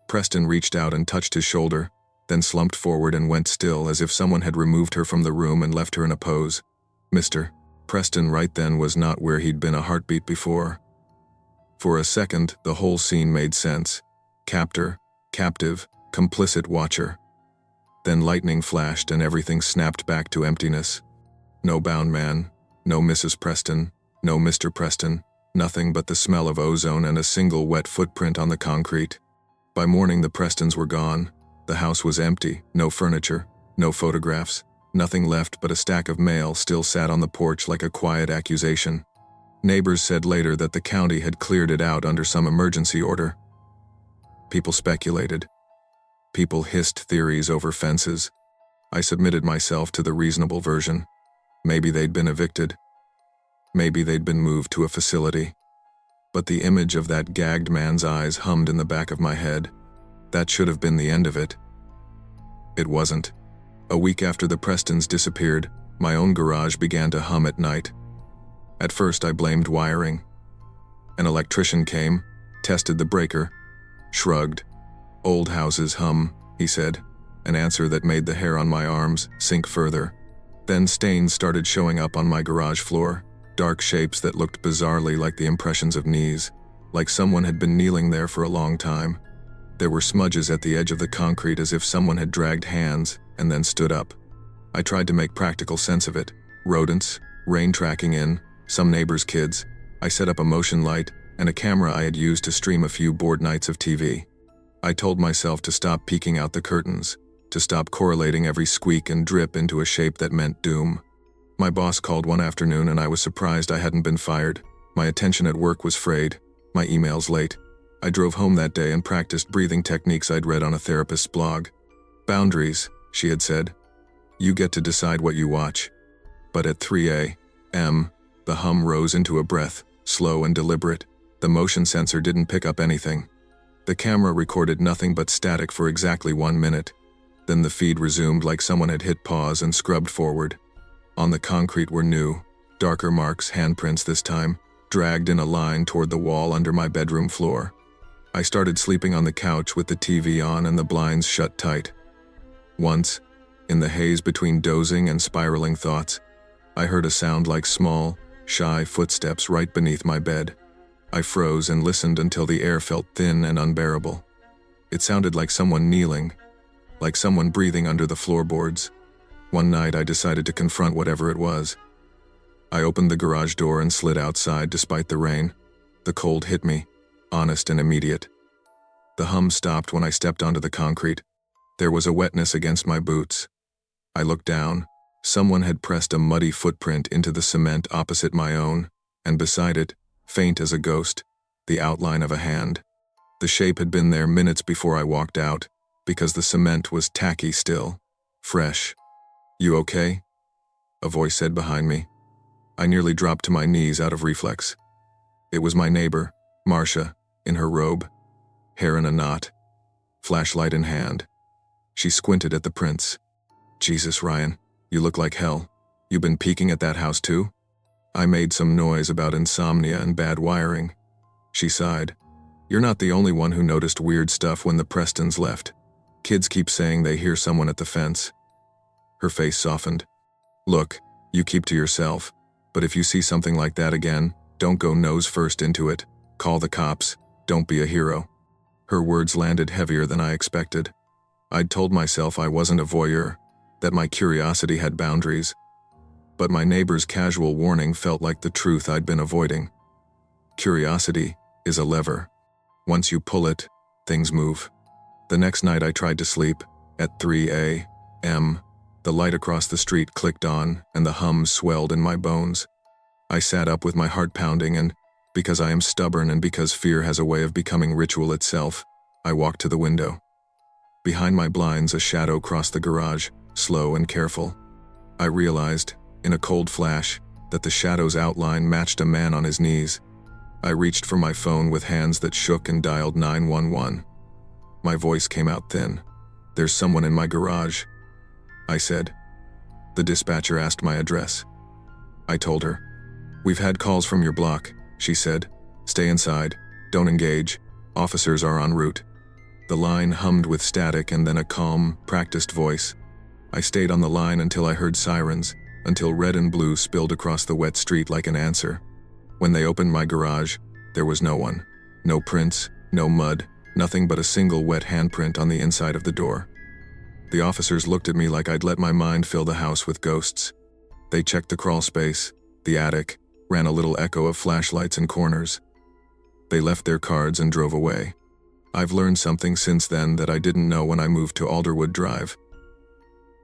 Speaker 1: Preston reached out and touched his shoulder, then slumped forward and went still as if someone had removed her from the room and left her in a pose. Mr. Preston right then was not where he'd been a heartbeat before. For a second, the whole scene made sense. Captor, captive, complicit watcher. Then lightning flashed and everything snapped back to emptiness. No bound man, no Mrs. Preston, no Mr. Preston, nothing but the smell of ozone and a single wet footprint on the concrete. By morning the Prestons were gone. The house was empty, no furniture, no photographs. Nothing left but a stack of mail still sat on the porch like a quiet accusation. Neighbors said later that the county had cleared it out under some emergency order. People speculated. People hissed theories over fences. I submitted myself to the reasonable version. Maybe they'd been evicted. Maybe they'd been moved to a facility. But the image of that gagged man's eyes hummed in the back of my head. That should have been the end of it. It wasn't. A week after the Prestons disappeared, my own garage began to hum at night. At first I blamed wiring. An electrician came, tested the breaker, shrugged. Old houses hum, he said, an answer that made the hair on my arms sink further. Then stains started showing up on my garage floor, dark shapes that looked bizarrely like the impressions of knees, like someone had been kneeling there for a long time. There were smudges at the edge of the concrete as if someone had dragged hands and then stood up. I tried to make practical sense of it. Rodents, rain tracking in, some neighbors' kids. I set up a motion light and a camera I had used to stream a few bored nights of TV. I told myself to stop peeking out the curtains, to stop correlating every squeak and drip into a shape that meant doom. My boss called one afternoon and I was surprised I hadn't been fired. My attention at work was frayed, my emails late. I drove home that day and practiced breathing techniques I'd read on a therapist's blog. Boundaries, she had said. You get to decide what you watch. But at 3 a.m., the hum rose into a breath, slow and deliberate. The motion sensor didn't pick up anything. The camera recorded nothing but static for exactly 1 minute. Then the feed resumed like someone had hit pause and scrubbed forward. On the concrete were new, darker marks, handprints this time, dragged in a line toward the wall under my bedroom floor. I started sleeping on the couch with the TV on and the blinds shut tight. Once, in the haze between dozing and spiraling thoughts, I heard a sound like small, shy footsteps right beneath my bed. I froze and listened until the air felt thin and unbearable. It sounded like someone kneeling, like someone breathing under the floorboards. One night I decided to confront whatever it was. I opened the garage door and slid outside despite the rain. The cold hit me, honest and immediate. The hum stopped when I stepped onto the concrete. There was a wetness against my boots. I looked down. Someone had pressed a muddy footprint into the cement opposite my own, and beside it, faint as a ghost, the outline of a hand. The shape had been there minutes before I walked out, because the cement was tacky still, fresh. You okay? A voice said behind me. I nearly dropped to my knees out of reflex. It was my neighbor, Marcia, in her robe, hair in a knot, flashlight in hand. She squinted at the prints. Jesus, Ryan, you look like hell. You been peeking at that house too? I made some noise about insomnia and bad wiring. She sighed. You're not the only one who noticed weird stuff when the Prestons left. Kids keep saying they hear someone at the fence. Her face softened. Look, you keep to yourself, but if you see something like that again, don't go nose first into it. Call the cops. Don't be a hero. Her words landed heavier than I expected. I'd told myself I wasn't a voyeur, that my curiosity had boundaries. But my neighbor's casual warning felt like the truth I'd been avoiding. Curiosity is a lever. Once you pull it, things move. The next night I tried to sleep. At 3 a.m., the light across the street clicked on and the hum swelled in my bones. I sat up with my heart pounding and, because I am stubborn and because fear has a way of becoming ritual itself, I walked to the window. Behind my blinds, a shadow crossed the garage, slow and careful. I realized, in a cold flash, that the shadow's outline matched a man on his knees. I reached for my phone with hands that shook and dialed 911. My voice came out thin. There's someone in my garage, I said. The dispatcher asked my address. I told her. We've had calls from your block, she said. Stay inside. Don't engage. Officers are en route. The line hummed with static and then a calm, practiced voice. I stayed on the line until I heard sirens, until red and blue spilled across the wet street like an answer. When they opened my garage, there was no one. No prints, no mud, nothing but a single wet handprint on the inside of the door. The officers looked at me like I'd let my mind fill the house with ghosts. They checked the crawl space, the attic, ran a little echo of flashlights in corners. They left their cards and drove away. I've learned something since then that I didn't know when I moved to Alderwood Drive.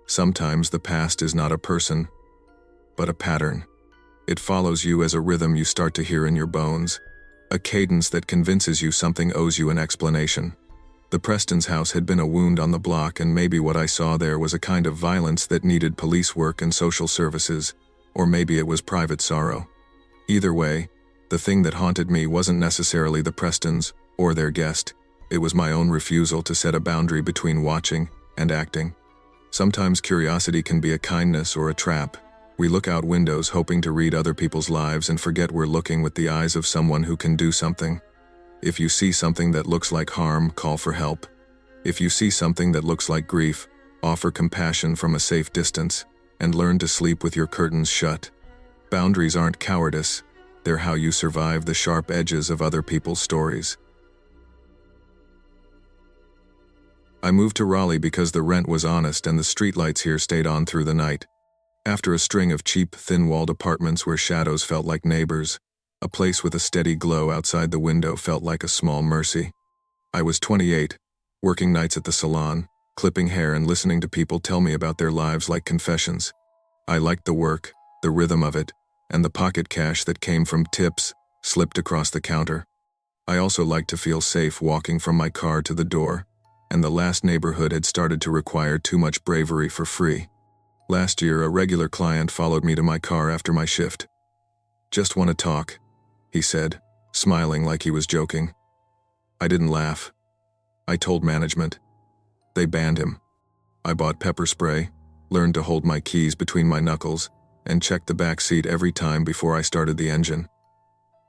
Speaker 1: Sometimes the past is not a person, but a pattern. It follows you as a rhythm you start to hear in your bones, a cadence that convinces you something owes you an explanation. The Prestons' house had been a wound on the block, and maybe what I saw there was a kind of violence that needed police work and social services, or maybe it was private sorrow. Either way, the thing that haunted me wasn't necessarily the Prestons or their guest. It was my own refusal to set a boundary between watching and acting. Sometimes curiosity can be a kindness or a trap. We look out windows hoping to read other people's lives and forget we're looking with the eyes of someone who can do something. If you see something that looks like harm, call for help. If you see something that looks like grief, offer compassion from a safe distance, and learn to sleep with your curtains shut. Boundaries aren't cowardice, they're how you survive the sharp edges of other people's stories. I moved to Raleigh because the rent was honest and the streetlights here stayed on through the night. After a string of cheap, thin-walled apartments where shadows felt like neighbors, a place with a steady glow outside the window felt like a small mercy. I was 28, working nights at the salon, clipping hair and listening to people tell me about their lives like confessions. I liked the work, the rhythm of it, and the pocket cash that came from tips slipped across the counter. I also liked to feel safe walking from my car to the door, and the last neighborhood had started to require too much bravery for free. Last year, a regular client followed me to my car after my shift. "Just want to talk," he said, smiling like he was joking. I didn't laugh. I told management. They banned him. I bought pepper spray, learned to hold my keys between my knuckles, and checked the back seat every time before I started the engine.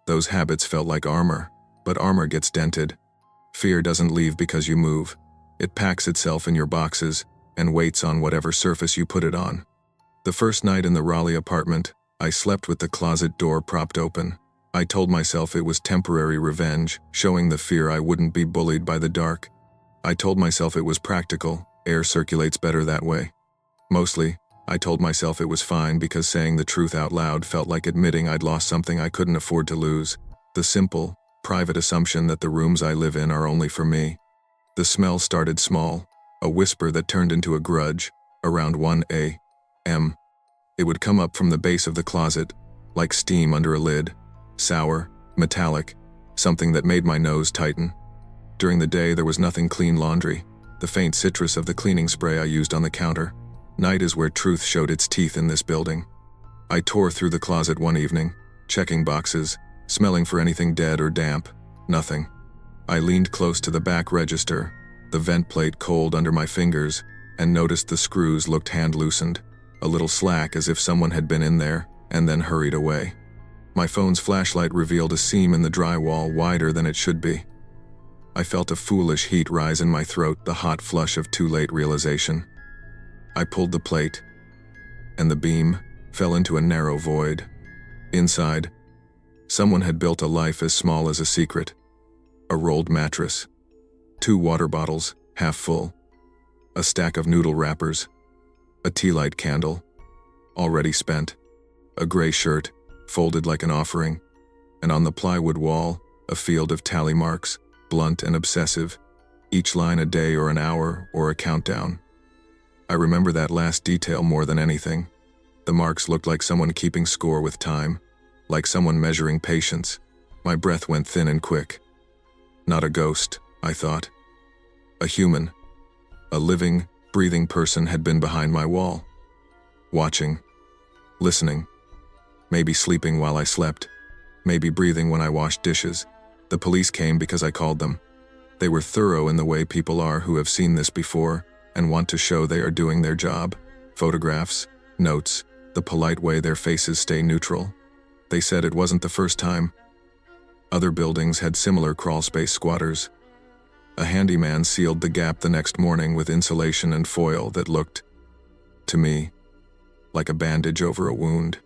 Speaker 1: Those habits felt like armor, but armor gets dented. Fear doesn't leave because you move. It packs itself in your boxes and waits on whatever surface you put it on. The first night in the Raleigh apartment, I slept with the closet door propped open. I told myself it was temporary revenge, showing the fear I wouldn't be bullied by the dark. I told myself it was practical, air circulates better that way. Mostly, I told myself it was fine because saying the truth out loud felt like admitting I'd lost something I couldn't afford to lose. The simple, private assumption that the rooms I live in are only for me. The smell started small, a whisper that turned into a grudge, around 1 a.m. It would come up from the base of the closet, like steam under a lid, sour, metallic, something that made my nose tighten. During the day there was nothing clean laundry, the faint citrus of the cleaning spray I used on the counter. Night is where truth showed its teeth in this building. I tore through the closet one evening, checking boxes, smelling for anything dead or damp. Nothing. I leaned close to the back register, the vent plate cold under my fingers, and noticed the screws looked hand-loosened, a little slack as if someone had been in there, and then hurried away. My phone's flashlight revealed a seam in the drywall wider than it should be. I felt a foolish heat rise in my throat, the hot flush of too late realization. I pulled the plate, and the beam fell into a narrow void. Inside, someone had built a life as small as a secret. A rolled mattress, 2 water bottles, half full, a stack of noodle wrappers, a tea light candle, already spent, a gray shirt, folded like an offering, and on the plywood wall, a field of tally marks, blunt and obsessive, each line a day or an hour or a countdown. I remember that last detail more than anything. The marks looked like someone keeping score with time, like someone measuring patience. My breath went thin and quick. Not a ghost, I thought. A human. A living, breathing person had been behind my wall. Watching. Listening. Maybe sleeping while I slept. Maybe breathing when I washed dishes. The police came because I called them. They were thorough in the way people are who have seen this before and want to show they are doing their job. Photographs, notes, the polite way their faces stay neutral. They said it wasn't the first time. Other buildings had similar crawlspace squatters. A handyman sealed the gap the next morning with insulation and foil that looked, to me, like a bandage over a wound.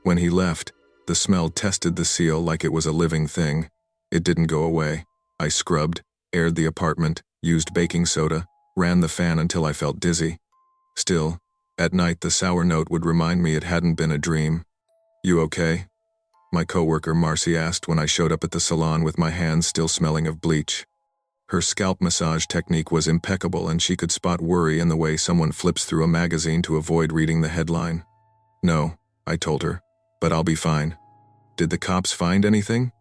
Speaker 1: When he left, the smell tested the seal like it was a living thing. It didn't go away. I scrubbed, aired the apartment, used baking soda, ran the fan until I felt dizzy. Still, at night the sour note would remind me it hadn't been a dream. "You okay?" my coworker Marcy asked when I showed up at the salon with my hands still smelling of bleach. Her scalp massage technique was impeccable and she could spot worry in the way someone flips through a magazine to avoid reading the headline. "No," I told her, "but I'll be fine." "Did the cops find anything?"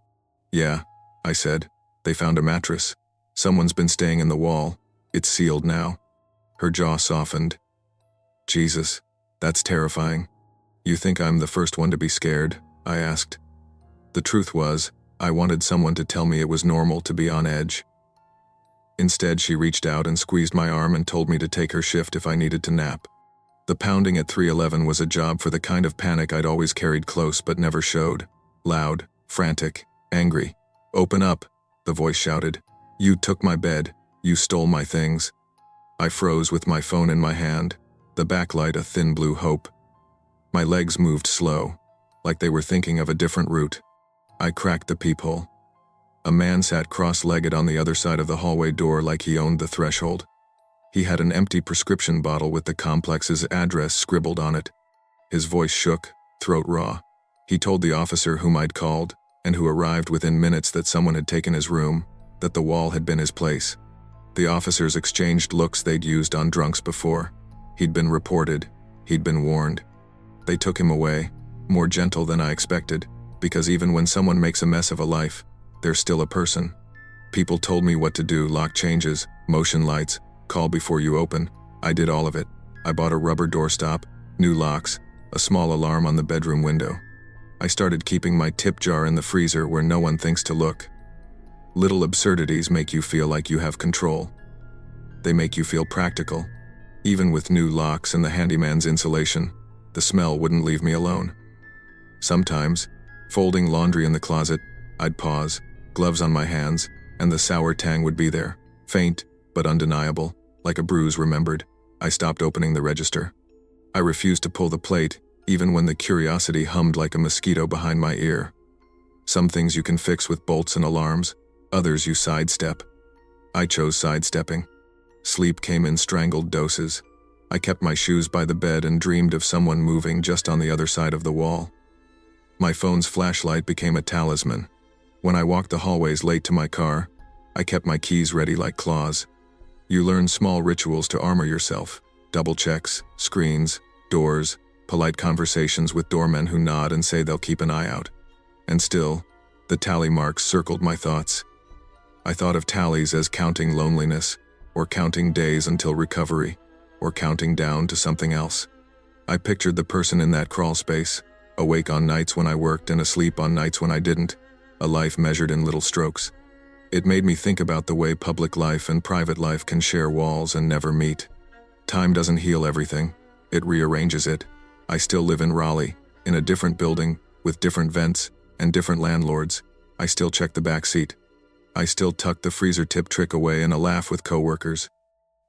Speaker 1: "Yeah," I said. "They found a mattress. Someone's been staying in the wall. It's sealed now." Her jaw softened. "Jesus, that's terrifying. You think I'm the first one to be scared?" I asked. The truth was, I wanted someone to tell me it was normal to be on edge. Instead, she reached out and squeezed my arm and told me to take her shift if I needed to nap. The pounding at 311 was a job for the kind of panic I'd always carried close but never showed. Loud, frantic, angry. "Open up," the voice shouted. "You took my bed. You stole my things. I froze with my phone in my hand, the backlight a thin blue hope. My legs moved slow, like they were thinking of a different route. I cracked the peephole. A man sat cross-legged on the other side of the hallway door like he owned the threshold. He had an empty prescription bottle with the complex's address scribbled on it. His voice shook, throat raw. He told the officer whom I'd called, and who arrived within minutes, that someone had taken his room, that the wall had been his place. The officers exchanged looks they'd used on drunks before. He'd been reported. He'd been warned. They took him away, more gentle than I expected, because even when someone makes a mess of a life, they're still a person. People told me what to do: lock changes, motion lights, call before you open. I did all of it. I bought a rubber doorstop, new locks, a small alarm on the bedroom window. I started keeping my tip jar in the freezer where no one thinks to look. Little absurdities make you feel like you have control. They make you feel practical. Even with new locks and the handyman's insulation, the smell wouldn't leave me alone. Sometimes, folding laundry in the closet, I'd pause, gloves on my hands, and the sour tang would be there, faint but undeniable, like a bruise remembered. I stopped opening the register. I refused to pull the plate, even when the curiosity hummed like a mosquito behind my ear. Some things you can fix with bolts and alarms, others you sidestep. I chose sidestepping. Sleep came in strangled doses. I kept my shoes by the bed and dreamed of someone moving just on the other side of the wall. My phone's flashlight became a talisman. When I walked the hallways late to my car, I kept my keys ready like claws. You learn small rituals to armor yourself: double checks, screens, doors, polite conversations with doormen who nod and say they'll keep an eye out. And still, the tally marks circled my thoughts. I thought of tallies as counting loneliness, or counting days until recovery, or counting down to something else. I pictured the person in that crawl space, awake on nights when I worked and asleep on nights when I didn't, a life measured in little strokes. It made me think about the way public life and private life can share walls and never meet. Time doesn't heal everything, it rearranges it. I still live in Raleigh, in a different building, with different vents and different landlords. I still check the back seat. I still tuck the freezer tip trick away in a laugh with coworkers.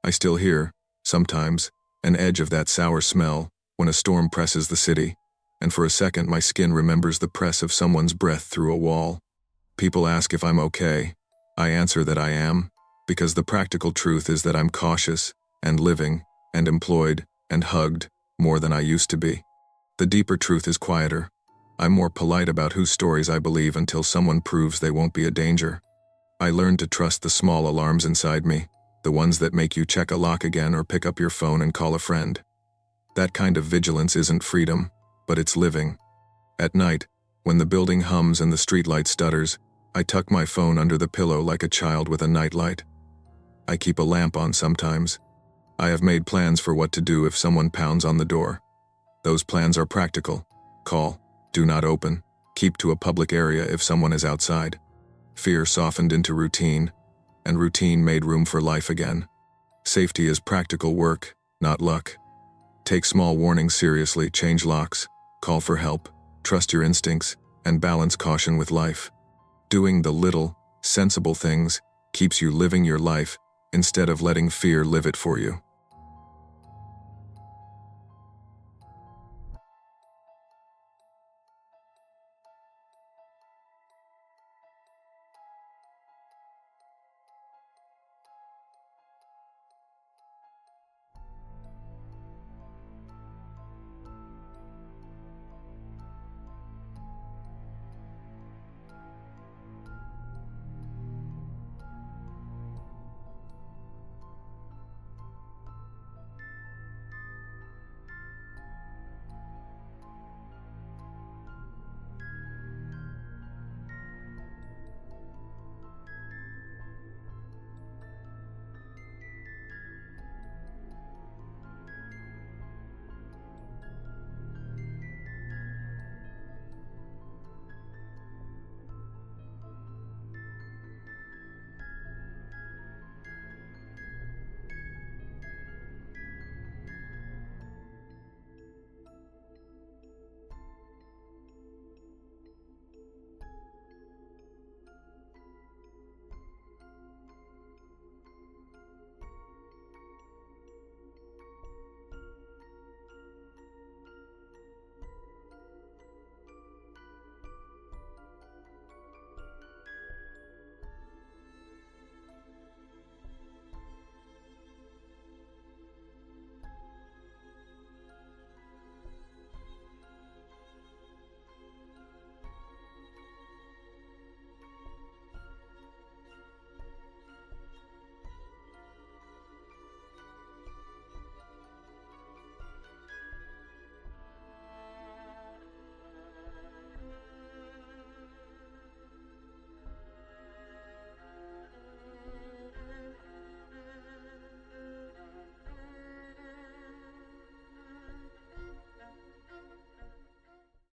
Speaker 1: I still hear, sometimes, an edge of that sour smell when a storm presses the city, and for a second my skin remembers the press of someone's breath through a wall. People ask if I'm okay. I answer that I am, because the practical truth is that I'm cautious, and living, and employed, and hugged, more than I used to be. The deeper truth is quieter. I'm more polite about whose stories I believe until someone proves they won't be a danger. I learned to trust the small alarms inside me, the ones that make you check a lock again or pick up your phone and call a friend. That kind of vigilance isn't freedom, but it's living. At night, when the building hums and the streetlight stutters, I tuck my phone under the pillow like a child with a nightlight. I keep a lamp on sometimes. I have made plans for what to do if someone pounds on the door. Those plans are practical. Call, do not open, keep to a public area if someone is outside. Fear softened into routine, and routine made room for life again. Safety is practical work, not luck. Take small warnings seriously, change locks, call for help, trust your instincts, and balance caution with life. Doing the little, sensible things keeps you living your life instead of letting fear live it for you.